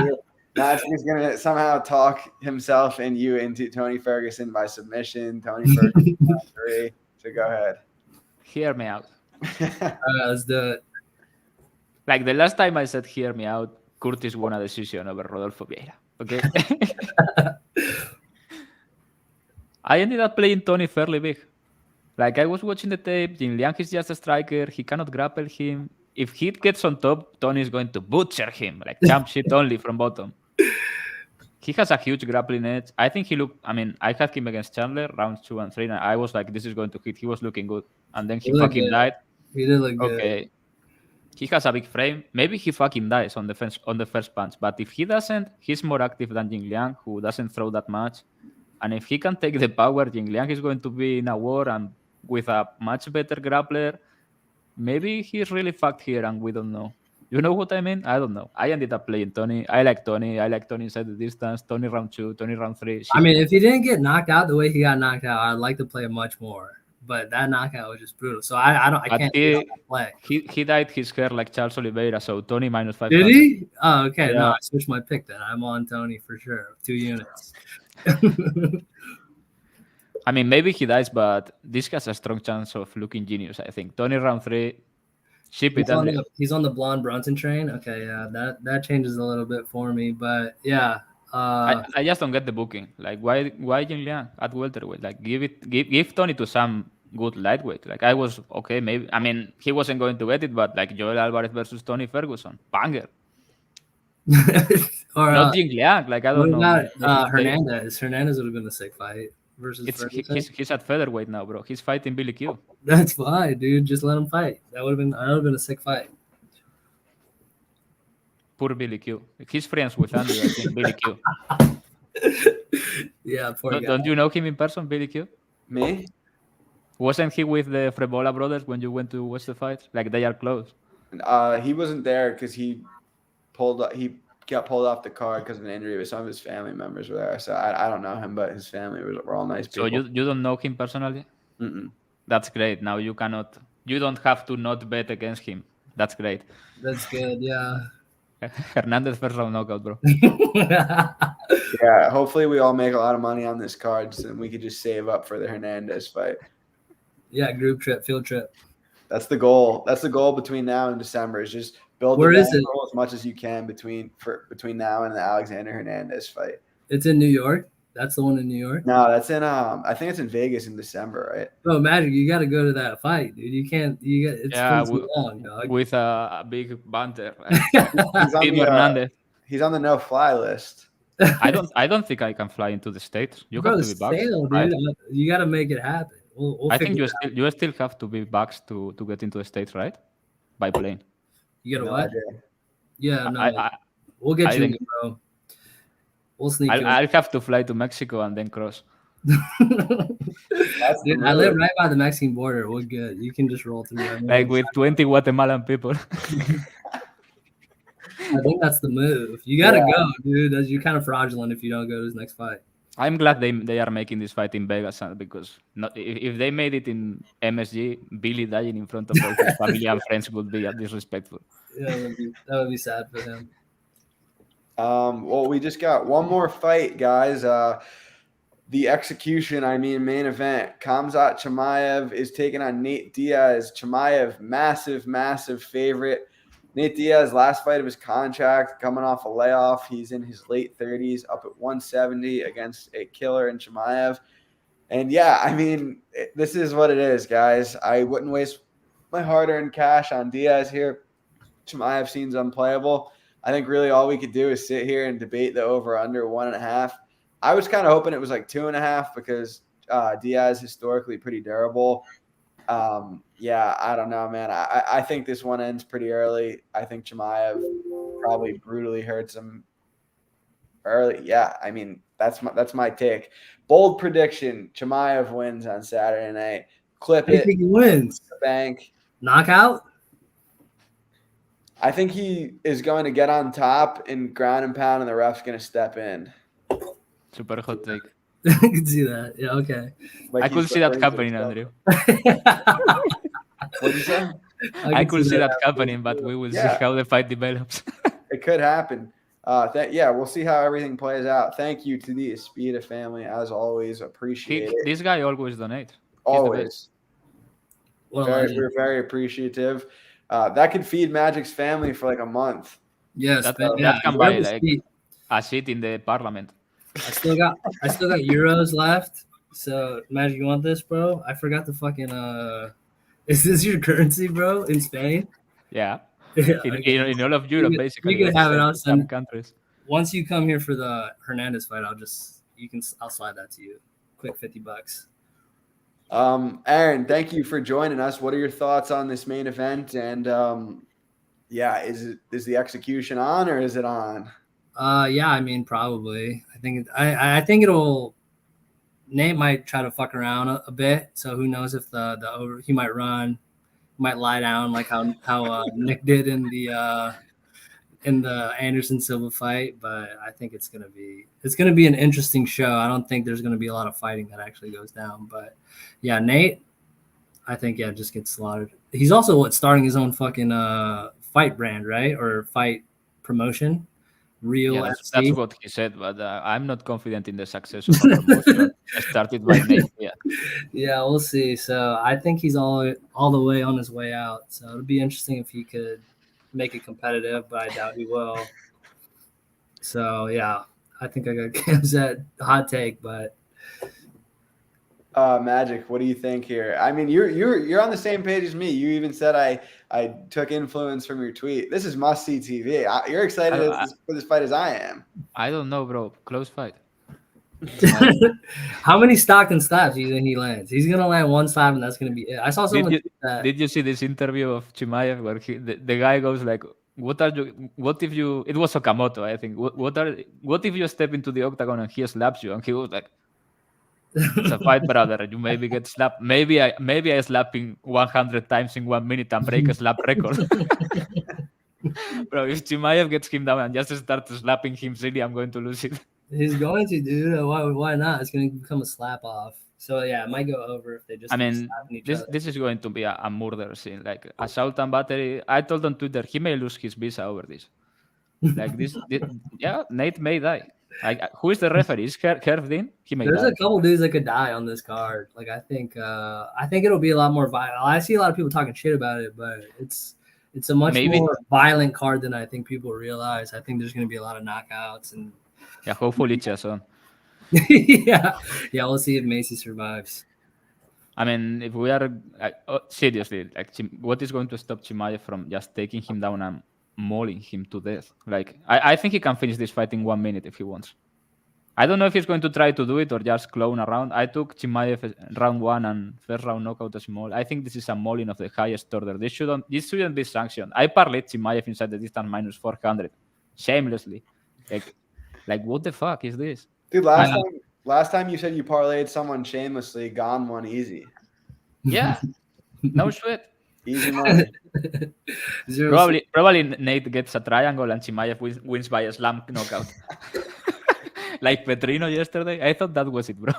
Magic is gonna somehow talk himself and you into Tony Ferguson by submission. Tony Ferguson 3. So go ahead. Hear me out. Let's do it. Like the last time I said hear me out, Curtis won a decision over Rodolfo Vieira. Okay. I ended up playing Tony fairly big. Like I was watching the tape, Jingliang is just a striker. He cannot grapple him. If he gets on top, Tony is going to butcher him, like jump shit only from bottom. He has a huge grappling edge. I think he looked, I mean, I had him against Chandler, rounds 2 and 3, and I was like, this is going to hit. He was looking good. And then he fucking died. He did look good. Okay. He has a big frame. Maybe he fucking dies on the first punch. But if he doesn't, he's more active than Jingliang, who doesn't throw that much. And if he can take the power, Jingliang is going to be in a war and with a much better grappler. Maybe he's really fucked here and we don't know. You know what I mean? I don't know. I ended up playing Tony. I like Tony. I like Tony inside the distance. Tony round 2, Tony round 3. I mean, if he didn't get knocked out the way he got knocked out, I'd like to play him much more. But that knockout was just brutal. So I can't play. He dyed his hair like Charles Oliveira, so Tony -5. Did he? Oh, okay. Yeah. No, I switched my pick then. I'm on Tony for sure. 2 units. I mean, maybe he dies, but this has a strong chance of looking genius, I think. Tony round 3, ship it. He's on the blonde Brunson train. Okay, yeah, that changes a little bit for me. But yeah. I just don't get the booking. Like, why Jingliang at welterweight? Like, give Tony to some good lightweight. Like, I was okay. Maybe, I mean, he wasn't going to get it, but like Joel Alvarez versus Tony Ferguson, banger. Or not Jingliang. Like, I don't know. Hernandez. Hernandez would have been a sick fight versus Ferguson. He's at featherweight now, bro. He's fighting Billy Q. That's fine, dude. Just let him fight. That would have been a sick fight. Poor Billy Q. He's friends with Andy, I think, Billy Q. Yeah, poor guy. Don't you know him in person, Billy Q? Me? Wasn't he with the Frebola brothers when you went to watch the fight? Like, they are close. He wasn't there because he got pulled off the card because of an injury, but some of his family members were there. So I don't know him, but his family were all nice people. So you don't know him personally? Mm-mm. That's great. Now you don't have to not bet against him. That's great. That's good, yeah. Hernandez first round knockout, bro. Yeah, hopefully we all make a lot of money on this card so we could just save up for the Hernandez fight. Yeah, group trip, field trip. That's the goal. That's the goal between now and December is just build Where the is it? as much as you can between now and the Alexander Hernandez fight. It's in New York. That's the one in New York. No, that's in I think it's in Vegas in December, right? Bro, Magic, you got to go to that fight, dude. You can't. It's too long, dog. With a big banter. He's on the no-fly list. I don't think I can fly into the States. You have to be back. Dude. You got to make it happen. We'll I think you still have to be back to get into the States, right? By plane. You got to what? Idea. Yeah, no. We'll get you in, bro. We'll sneak in. I'll have to fly to Mexico and then cross. Dude, I live right by the Mexican border. We're good. You can just roll through. Like with 20 Guatemalan people. I think that's the move. You got to go, dude. You're kind of fraudulent if you don't go to his next fight. I'm glad they are making this fight in Vegas because if they made it in MSG, Billy dying in front of all his family and friends would be disrespectful. Yeah, that would be sad for him. Well, we just got one more fight, guys. The execution, main event. Khamzat Chimaev is taking on Nate Diaz. Chimaev, massive favorite. Nate Diaz, last fight of his contract, coming off a layoff. He's in his late 30s, up at 170 against a killer in Chimaev. And yeah, this is what it is, guys. I wouldn't waste my hard-earned cash on Diaz here. Chimaev seems unplayable. I think really all we could do is sit here and debate the over/under 1.5. I was kind of hoping it was like 2.5 because Diaz historically pretty durable. Yeah, I don't know, man. I think this one ends pretty early. I think Chimaev probably brutally hurts him early. Yeah, I mean that's my take. Bold prediction: Chimaev wins on Saturday night. Clip I it. think he wins. Bank. Knockout? I think he is going to get on top in ground and pound, and the ref's going to step in. Super hot take. I can see that. Yeah, okay. Like I could see that happening, Andrew. What did you say? I could see that happening, but we will see how the fight develops. It could happen. Yeah, we'll see how everything plays out. Thank you to the Espida family, as always. Appreciate it. This guy always donates. Always. We're very appreciative. That could feed Magic's family for like a month. Yes, that can buy like a seat in the parliament. I still got euros left. So Magic, you want this, bro? I forgot to fucking is this your currency, bro, in Spain? Yeah. In all of Europe, basically. You can have it on some countries. Once you come here for the Hernandez fight, I'll slide that to you. Quick $50. Aaron, thank you for joining us. What are your thoughts on this main event? And is the execution on or is it on? Yeah, I mean probably. I think it'll. Nate might try to fuck around a bit, so who knows if the over he might run, might lie down like how Nick did in the Anderson Silva fight. But I think it's gonna be an interesting show. I don't think there's gonna be a lot of fighting that actually goes down. But yeah, Nate, I think just gets slaughtered. He's also starting his own fucking fight brand, right? Or fight promotion. That's what he said, but I'm not confident in the success of the promotion. I started by Nate. Yeah, we'll see. So I think he's all the way on his way out. So it'll be interesting if he could make it competitive, but I doubt he will. So yeah, I think I got Cam's that hot take, but Magic, what do you think here? I mean, you're on the same page as me. You even said I took influence from your tweet. This is must-see TV. You're excited for this fight as I am. I don't know, bro. Close fight. How many Stockton slaps do you think he lands? He's gonna land one slap, and that's gonna be it. I saw someone. Did you see this interview of Chimaev where the guy goes like, "What if you?" It was Okamoto, I think. What if you step into the octagon and he slaps you? And he was like, "It's a fight, brother. You maybe get slapped. Maybe I slap him 100 times in 1 minute and break a slap record." Bro, if Chimaev gets him down and just starts slapping him silly, I'm going to lose it. He's going to, dude. Why not? It's going to become a slap off. So yeah, it might go over if they just. I mean, this is going to be a murder scene, like assault and battery. I told on Twitter he may lose his visa over this. Like this yeah, Nate may die. Like, who is the referee? Is Herb Dean? There's a couple dudes that could die on this card. Like I think it'll be a lot more violent. I see a lot of people talking shit about it, but it's a much more violent card than I think people realize. I think there's going to be a lot of knockouts and. Yeah, hopefully Chasson. yeah, we'll see if Macy survives. I mean, if we are seriously, like, what is going to stop Chimaev from just taking him down and mauling him to death? Like, I think he can finish this fight in 1 minute if he wants. I don't know if he's going to try to do it or just clone around. I took Chimaev round 1 and first round knockout as maul. I think this is a mauling of the highest order. This shouldn't be sanctioned. I parlayed Chimaev inside the distance minus 400, shamelessly. Like, what the fuck is this? Dude, last time you said you parlayed someone shamelessly, gone one easy. Yeah. No sweat. Easy money. Probably Nate gets a triangle and Chimaev wins by a slam knockout. Like Petrino yesterday. I thought that was it, bro.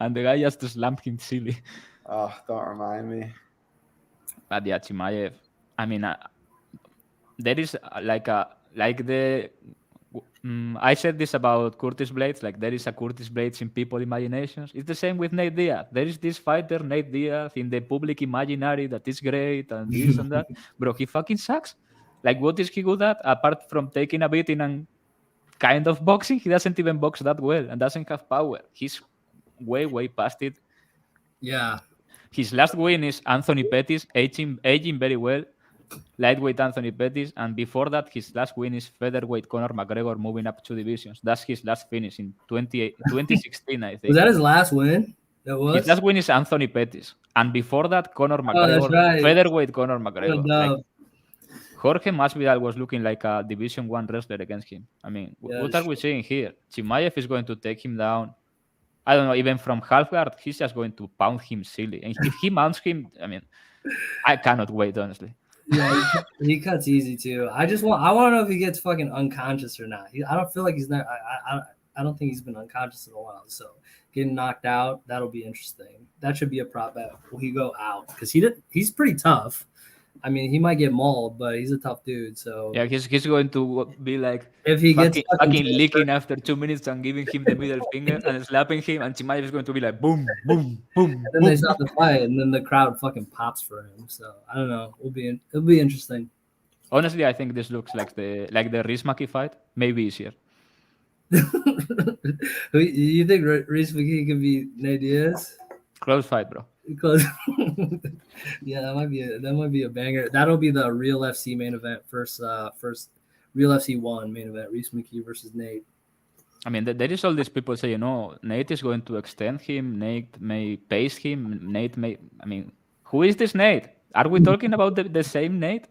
And the guy just slammed him silly. Oh, don't remind me. But yeah, Chimaev. I mean, there is I said this about Curtis Blades, like there is a Curtis Blades in people's imaginations. It's the same with Nate Diaz. There is this fighter, Nate Diaz, in the public imaginary that is great and this and that. Bro, he fucking sucks. Like, what is he good at? Apart from taking a beating and kind of boxing, he doesn't even box that well and doesn't have power. He's way past it. Yeah. His last win is Anthony Pettis, aging very well. lightweight Anthony Pettis, and before that, his last win is featherweight Conor McGregor, moving up 2 divisions. That's his last finish in 2016, I think. Was that his last win? That was? His last win is Anthony Pettis, and before that, Conor Oh, McGregor, that's right. featherweight Conor McGregor. What Like, Jorge Masvidal was looking like a Division 1 wrestler against him. I mean, Yeah, what are we saying here? Chimaev is going to take him down. I don't know, even from half guard, he's just going to pound him silly. And if he mounts him, I mean, I cannot wait, honestly. Yeah, he cuts easy too. I want to know if he gets fucking unconscious or not. I don't feel like he's not. I don't think he's been unconscious in a while. So getting knocked out, that'll be interesting. That should be a prop bet. Will he go out? Because he's pretty tough. I mean, he might get mauled, but he's a tough dude. So yeah, he's going to be like if he gets fucking licking after 2 minutes and giving him the middle finger and slapping him, and Chimaev is going to be like boom, boom, boom. And then they stop the fight, and then the crowd fucking pops for him. So I don't know. It'll be interesting. Honestly, I think this looks like the Riz-Maki fight, maybe easier. You think Reese McKee could be Nate Diaz? Close fight, bro. Because yeah, that might be a banger. That'll be the real FC main event, first real FC 1 main event, Reese McKee versus Nate. I mean, there is all these people say, Nate is going to extend him, Nate may pace him, Nate may. I mean, who is this Nate? Are we talking about the same Nate?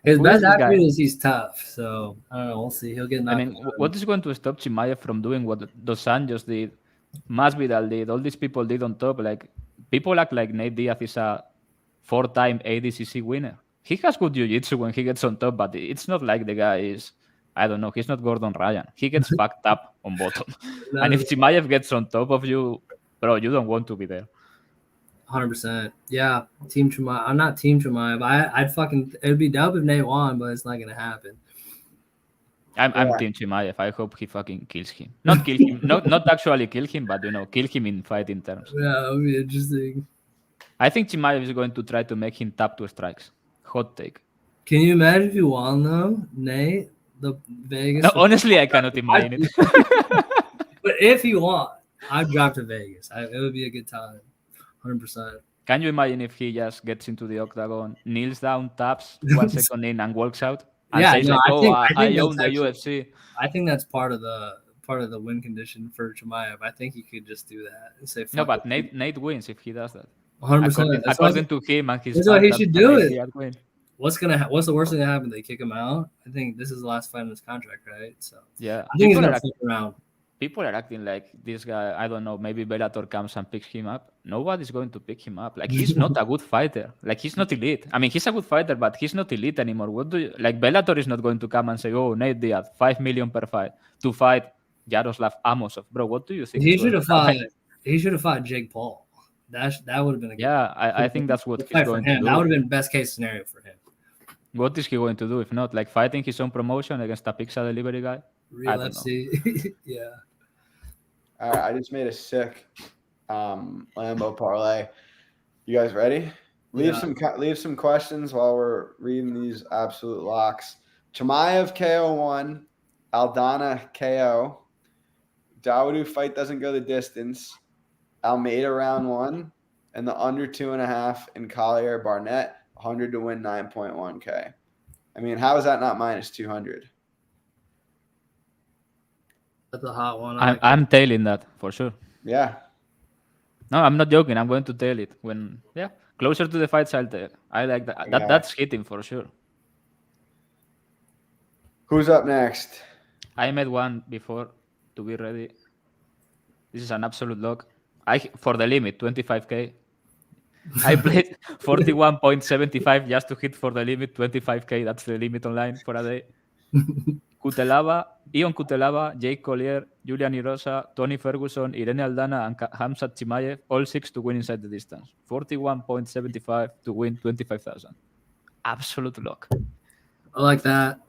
His best attribute is he's tough, so I don't know. We'll see. He'll get knocked. I mean, what is going to stop Chimaev from doing what Dos Anjos did, Masvidal did, all these people did on top? Like, people act like Nate Diaz is a 4-time ADCC winner. He has good jiu-jitsu when he gets on top, but it's not like the guy is, I don't know, he's not Gordon Ryan. He gets fucked up on bottom. And if Chimaev gets on top of you, bro, you don't want to be there. 100%. Yeah, Team Chimaev. I'm not Team Chimaev. It'd be dope if Nate won, but it's not gonna happen. I'm Team Chimaev. I hope he fucking kills him. Not kill him. not actually kill him, but kill him in fighting terms. Yeah, that would be interesting. I think Chimaev is going to try to make him tap 2 strikes. Hot take. Can you imagine if you won though, Nate? The Vegas. No, honestly, I cannot imagine it. But if you won, I'd drop to Vegas. It would be a good time. 100%. Can you imagine if he just gets into the octagon, kneels down, taps 1 second in, and walks out? And says I own the UFC. I think that's part of the win condition for Chimaev. I think he could just do that and say. No, but Nate wins if he does that. 100%. According to him and his. That's why he should do it. What's the worst thing that happen? They kick him out. I think this is the last fight in his contract, right? So yeah, I think he's gonna stick around. People are acting like this guy, I don't know, maybe Bellator comes and picks him up. Nobody's going to pick him up. Like, he's not a good fighter. Like, he's not elite. I mean, he's a good fighter, but he's not elite anymore. Bellator is not going to come and say, oh, Nate Diaz, $5 million per fight to fight Yaroslav Amosov. Bro, what do you think? He should have fought Jake Paul. That would have been a good I think that's what he's going to do. That would have been best case scenario for him. What is he going to do if not? Like, fighting his own promotion against a pizza delivery guy? Real FC. Yeah. All right, I just made a sick Lambo parlay. You guys ready? Leave some questions while we're reading these absolute locks. Chimaev KO 1, Aldana KO, Daudu fight doesn't go the distance, Almeida round 1, and the under 2.5 in Collier Barnett, 100 to win 9.1K. I mean, how is that not minus 200? That's a hot one. I'm tailing that for sure. Yeah. No, I'm not joking. I'm going to tail it when closer to the fights. I'll tail. I like that. That's hitting for sure. Who's up next? I made one before to be ready. This is an absolute lock. For the limit 25K. I played 41.75 just to hit for the limit 25K. That's the limit online for a day. Kuta Laba, Kuta Laba, Jake Collier, Julian Rosa, Tony Ferguson, Irene Aldana, and Khamzat Chimaev, all 6 to win inside the distance. 41.75 to win 25,000. Absolute lock. I like that.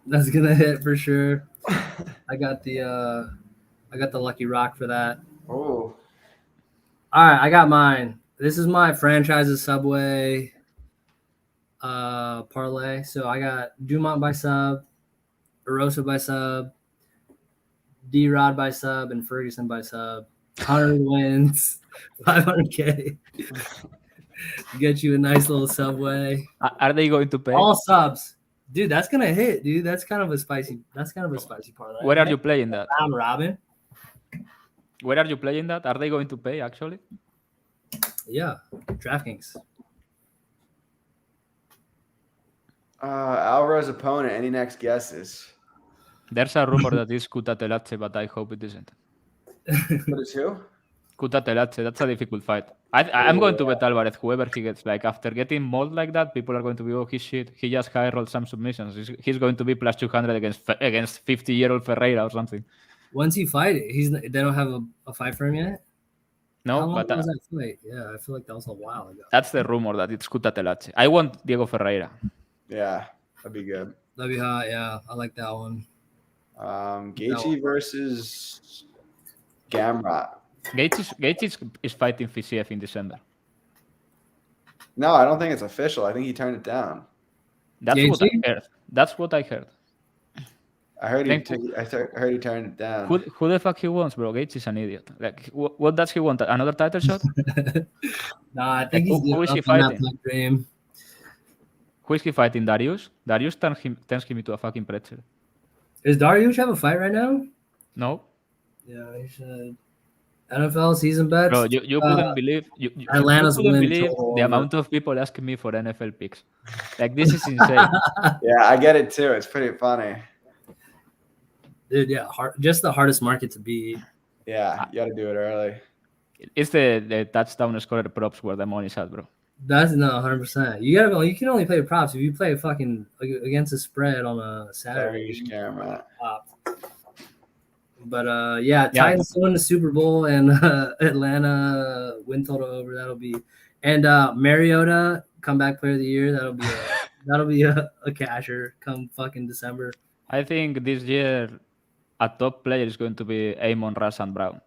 That's gonna hit for sure. I got the lucky rock for that. Oh. All right, I got mine. This is my franchise's Subway parlay. So I got Dumont by sub, Rosa by sub, D-Rod by sub, and Ferguson by sub. 100 wins, 500K. Get you a nice little Subway. Are they going to pay? All subs. Dude, that's gonna hit, dude. That's kind of a spicy parlay. Where are you playing that? Round robin. Where are you playing that? Are they going to pay actually? Yeah, DraftKings. Alvaro's opponent. Any next guesses? There's a rumor that it's Kuta Laba, but I hope it isn't. What is who? Kuta Laba, that's a difficult fight. I'm going to bet Alvarez, whoever he gets. Like, after getting mauled like that, people are going to be, oh, he's shit. He just high rolled some submissions. He's going to be plus 200 against 50-year-old Ferreira or something. When's he fighting? They don't have a fight for him yet? No, How long but was that fight? Yeah, I feel like that was a while ago. That's the rumor that it's Kuta Laba. I want Diego Ferreira. Yeah, that'd be good. That'd be hot. Yeah, I like that one. Gaethje versus Gamrot. Gaethje is fighting FCF in December. No, I don't think it's official. I think he turned it down. That's what I heard. That's what I heard. I heard he turned it down. Who the fuck he wants, bro? Gaethje is an idiot. Like, what does he want? Another title shot? Nah, I think who is he fighting? Who is he fighting? Darius? Darius turns him into a fucking pretzel. Does Darius have a fight right now? No. Yeah, he should. NFL season bets. Bro, you couldn't believe Atlanta's you couldn't win believe total the over. amount of people asking me for NFL picks. Like, this is insane. Yeah, I get it too. It's pretty funny. Dude, yeah, just the hardest market to beat. Yeah, you got to do it early. It's the touchdown scorer props where the money's at, bro. That's not 100%. You can only play props if you play fucking against a spread on a Saturday. Camera. But yeah, Titans to win the Super Bowl and Atlanta win total over. That'll be, and Mariota comeback player of the year. That'll be a casher come fucking December. I think this year a top player is going to be Amon Ra St. Brown.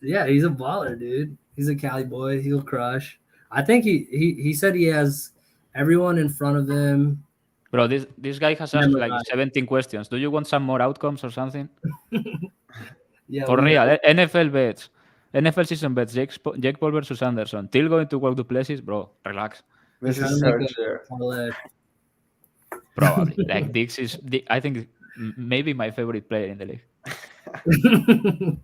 Yeah, he's a baller, dude. He's a Cali boy. He'll crush. I think he said he has everyone in front of him. Bro, this guy has asked like 17 questions. Do you want some more outcomes or something? Yeah, for real. NFL bets. NFL season bets. Jake Paul versus Anderson. Till going to work to places, bro. Relax. This is so true. Probably. Like, Dix is, I think, maybe my favorite player in the league.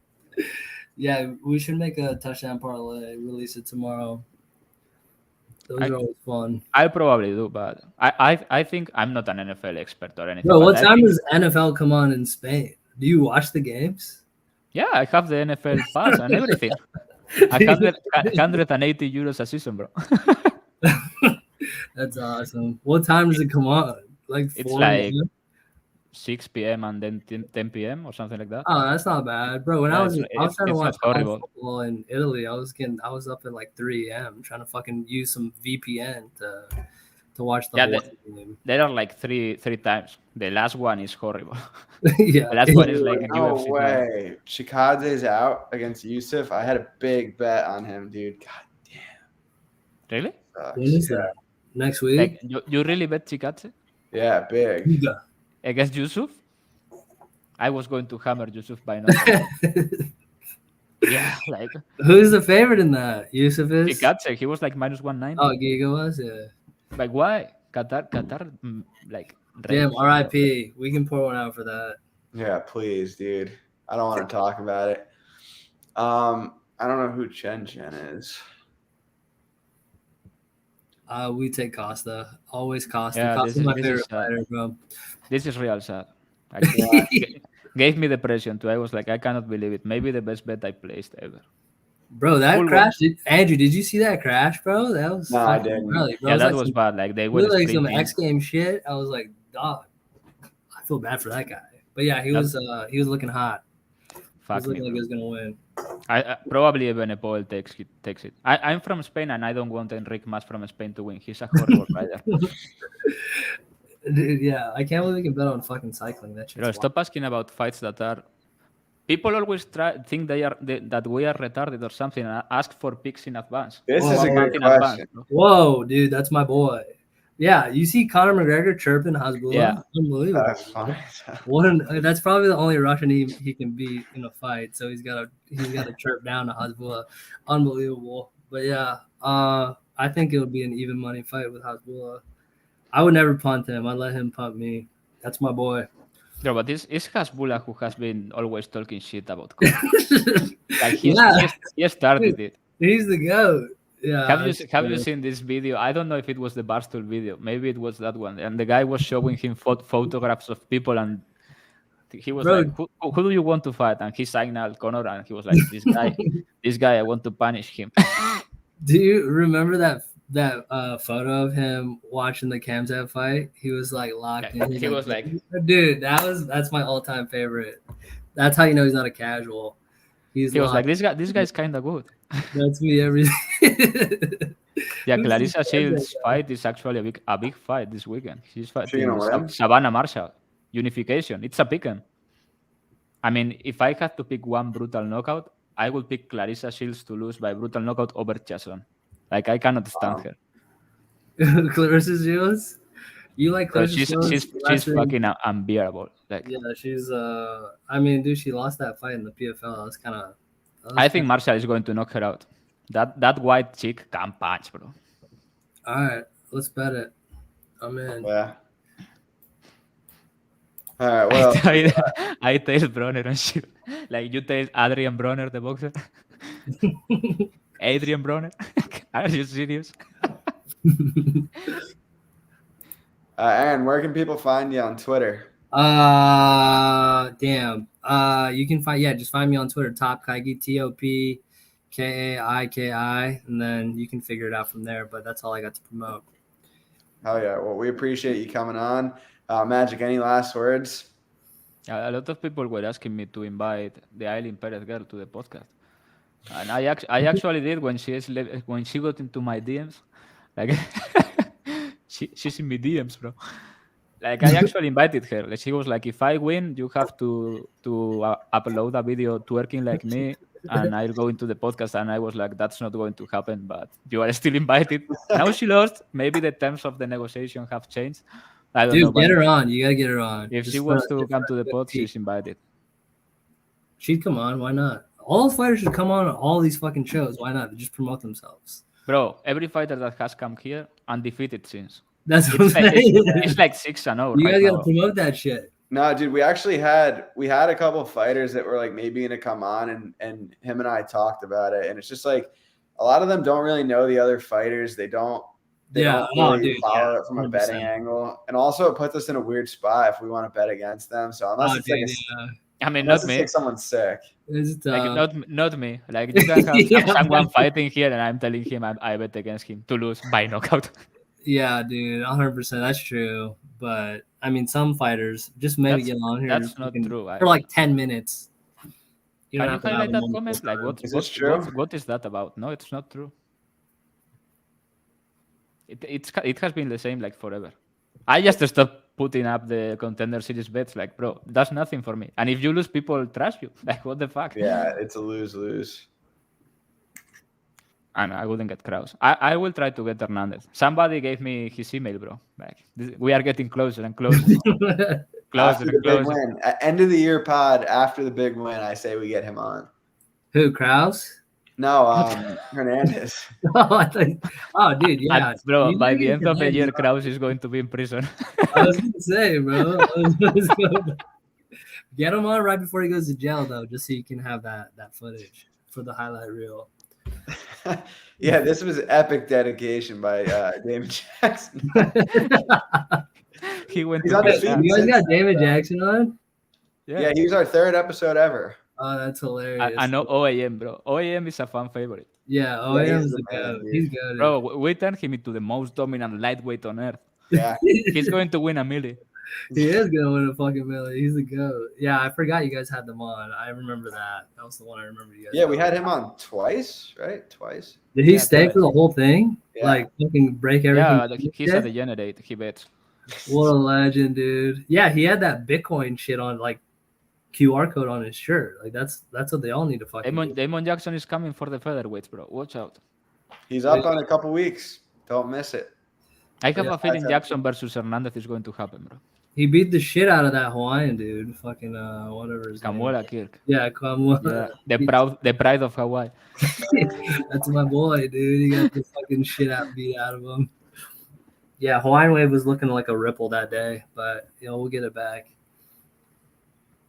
Yeah, we should make a touchdown parlay. Release it tomorrow. Those are always fun. I'll probably do, but I think I'm not an NFL expert or anything. Bro, what time does NFL come on in Spain? Do you watch the games? Yeah, I have the NFL pass and everything. 180 euros a season, bro. That's awesome. What time does it come on? Like 4 it's like 6 p.m. and then 10 p.m. or something like that. Oh, that's not bad, bro. When I was trying to watch football in Italy, I was up at like 3 a.m. trying to fucking use some VPN to watch the whole game. There are like three times. The last one is horrible. Yeah, the last one is like no UFC way. Chikade's out against Yusuf. I had a big bet on him, dude. God damn. Really? When is that? Next week? Like, you really bet Chikadze? Yeah, big. Against Yusuf? I was going to hammer Yusuf by now. Yeah, like. Who's the favorite in that? Yusuf is? Chikadze. He was like minus 190. Oh, Giga was? Yeah. Like, why? Qatar, like. Damn, RIP. We can pour one out for that. Yeah, please, dude. I don't want to talk about it. I don't know who Chen is. We take Costa. Always Costa. Yeah, Costa's my favorite fighter, bro. This is real sad. Gave me depression too. I was like, I cannot believe it. Maybe the best bet I placed ever. Bro, that crash. Andrew, did you see that crash, bro? That was no, I didn't. Really, bro. Yeah, that was bad. Like, they were like some X game shit. I was like, dog. I feel bad for that guy. But yeah, he was looking hot. He was looking like he was gonna win. I probably Ebenepoel takes it. I'm from Spain and I don't want Enrique Mas from Spain to win. He's a horrible rider. Dude, yeah, I can't believe we can bet on fucking cycling. That shit. Stop asking about fights that are. People always think that we are retarded or something and ask for picks in advance. This is a good question. Whoa, dude, that's my boy. Yeah, you see Conor McGregor chirping Hasbulla? Yeah. Unbelievable. That's funny. That's probably the only Russian he can beat in a fight. So he's got to chirp down to Hasbulla. Unbelievable. But yeah, I think it would be an even money fight with Hasbulla. I would never punt him. I'd let him punt me. That's my boy. No, but this is Hasbulla who has been always talking shit about Conor. Like he started it. He's the GOAT. Yeah. Have you seen this video? I don't know if it was the Barstool video. Maybe it was that one. And the guy was showing him photographs of people, and he was like, who do you want to fight? And he signaled Conor, and he was like, this guy, I want to punish him. Do you remember that photo of him watching the Kamzat fight? He was like locked in. He was like, dude, that's my all-time favorite. That's how you know he's not a casual. He was like, this guy's kind of good. That's me everything. Yeah, Clarissa Shields' fight is actually a big fight this weekend. She's fighting Savannah Marshall. Unification. It's a pick'em. I mean, if I had to pick one brutal knockout, I would pick Clarissa Shields to lose by brutal knockout over Chasson. Like, I cannot stand her. Clarissa Shields? You like Clarissa Shields? She's fucking unbearable. Like, yeah, she's I mean, dude, she lost that fight in the PFL. That's kind of. I think Marshall is going to knock her out. That white chick can punch, bro. All right, let's bet it. I'm in. Yeah. All right. Well, I tailed Bronner on shit. Like you tailed Adrian Bronner, the boxer. Adrian Bronner. Are you serious? Aaron, where can people find you on Twitter? Damn. You can just find me on Twitter, Topkaiki, TOPKAIKI, and then you can figure it out from there. But that's all I got to promote. Oh yeah. Well, we appreciate you coming on. Magic, any last words? A lot of people were asking me to invite the Eileen Perez girl to the podcast, and I actually did when she got into my DMs. Like she's in my DMs, bro. Like I actually invited her. Like, she was like, if I win, you have to upload a video twerking like me, and I'll go into the podcast. And I was like, that's not going to happen, but you are still invited. Now she lost. Maybe the terms of the negotiation have changed. I don't know. Get her on. You gotta get her on. If she wants to come to the pod, she's invited. She'd come on. Why not? All those fighters should come on all these fucking shows. Why not? They just promote themselves. Bro, every fighter that has come here, undefeated since. That's what I'm saying. It's like 6-0. You guys gotta promote that shit. No, dude, we actually had a couple of fighters that were like maybe gonna come on, and him and I talked about it, and it's just like a lot of them don't really know the other fighters. They don't follow it from a betting angle, and also it puts us in a weird spot if we want to bet against them. So unless I mean, not me. Like someone's sick. Like not me. Like you can have someone fighting here, and I'm telling him I bet against him to lose by knockout. Yeah, dude, 100%. That's true. But I mean, some fighters just maybe get on here. That's not true. For like 10 minutes. You don't have to highlight that comment. Like, what is that about? No, it's not true. It has been the same like forever. I just stopped putting up the contender series bets. Like, bro, that's nothing for me. And if you lose, people trash you. Like, what the fuck? Yeah, it's a lose-lose. And I wouldn't get Kraus. I will try to get Hernandez. Somebody gave me his email, bro. Like, we are getting closer and closer. Closer and closer. End of the year pod, after the big win, I say we get him on. Who, Kraus? No, Hernandez. Dude, yeah. Bro, by the end of the year, Kraus is going to be in prison. I was going to say, bro. Get him on right before he goes to jail, though, just so you can have that footage for the highlight reel. Yeah, this was epic dedication by David Jackson. He went to you guys got David Jackson on? Yeah, he was our third episode ever. Oh, that's hilarious. I know OAM, bro. OAM is a fan favorite. Yeah, OAM is good. He's good. Bro, we turned him into the most dominant lightweight on earth. Yeah. He's going to win a milli. He is going to win a fucking milli. He's a goat. Yeah, I forgot you guys had them on. I remember that. That was the one I remember you guys. Yeah, we had him on twice, right? Twice. Did he stay for the whole thing? Yeah. Like, fucking break everything? Yeah, he's a degenerate. He bets. What a legend, dude. Yeah, he had that Bitcoin shit on, like, QR code on his shirt. Like, that's what they all need to fucking do. Damon Jackson is coming for the featherweights, bro. Watch out. He's up on a couple weeks. Don't miss it. I have a feeling Jackson versus Hernandez is going to happen, bro. He beat the shit out of that Hawaiian dude. Fucking whatever his name. Kamuela Kirk. Yeah, Kamuela. Yeah, the pride of Hawaii. That's my boy, dude. He got the fucking shit beat out of him. Yeah, Hawaiian Wave was looking like a ripple that day, but we'll get it back.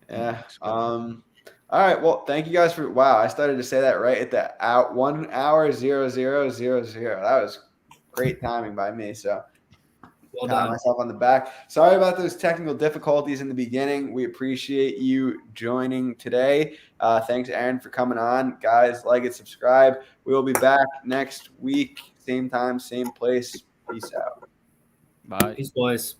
Yeah. All right. Well, thank you guys for. Wow, I started to say that right at the 1 hour 0000. That was great timing by me. So. Well Pat done. myself on the back. Sorry about those technical difficulties in the beginning. We appreciate you joining today. Thanks, Aaron, for coming on. Guys, like it, subscribe. We will be back next week, same time, same place. Peace out. Bye. Peace, boys.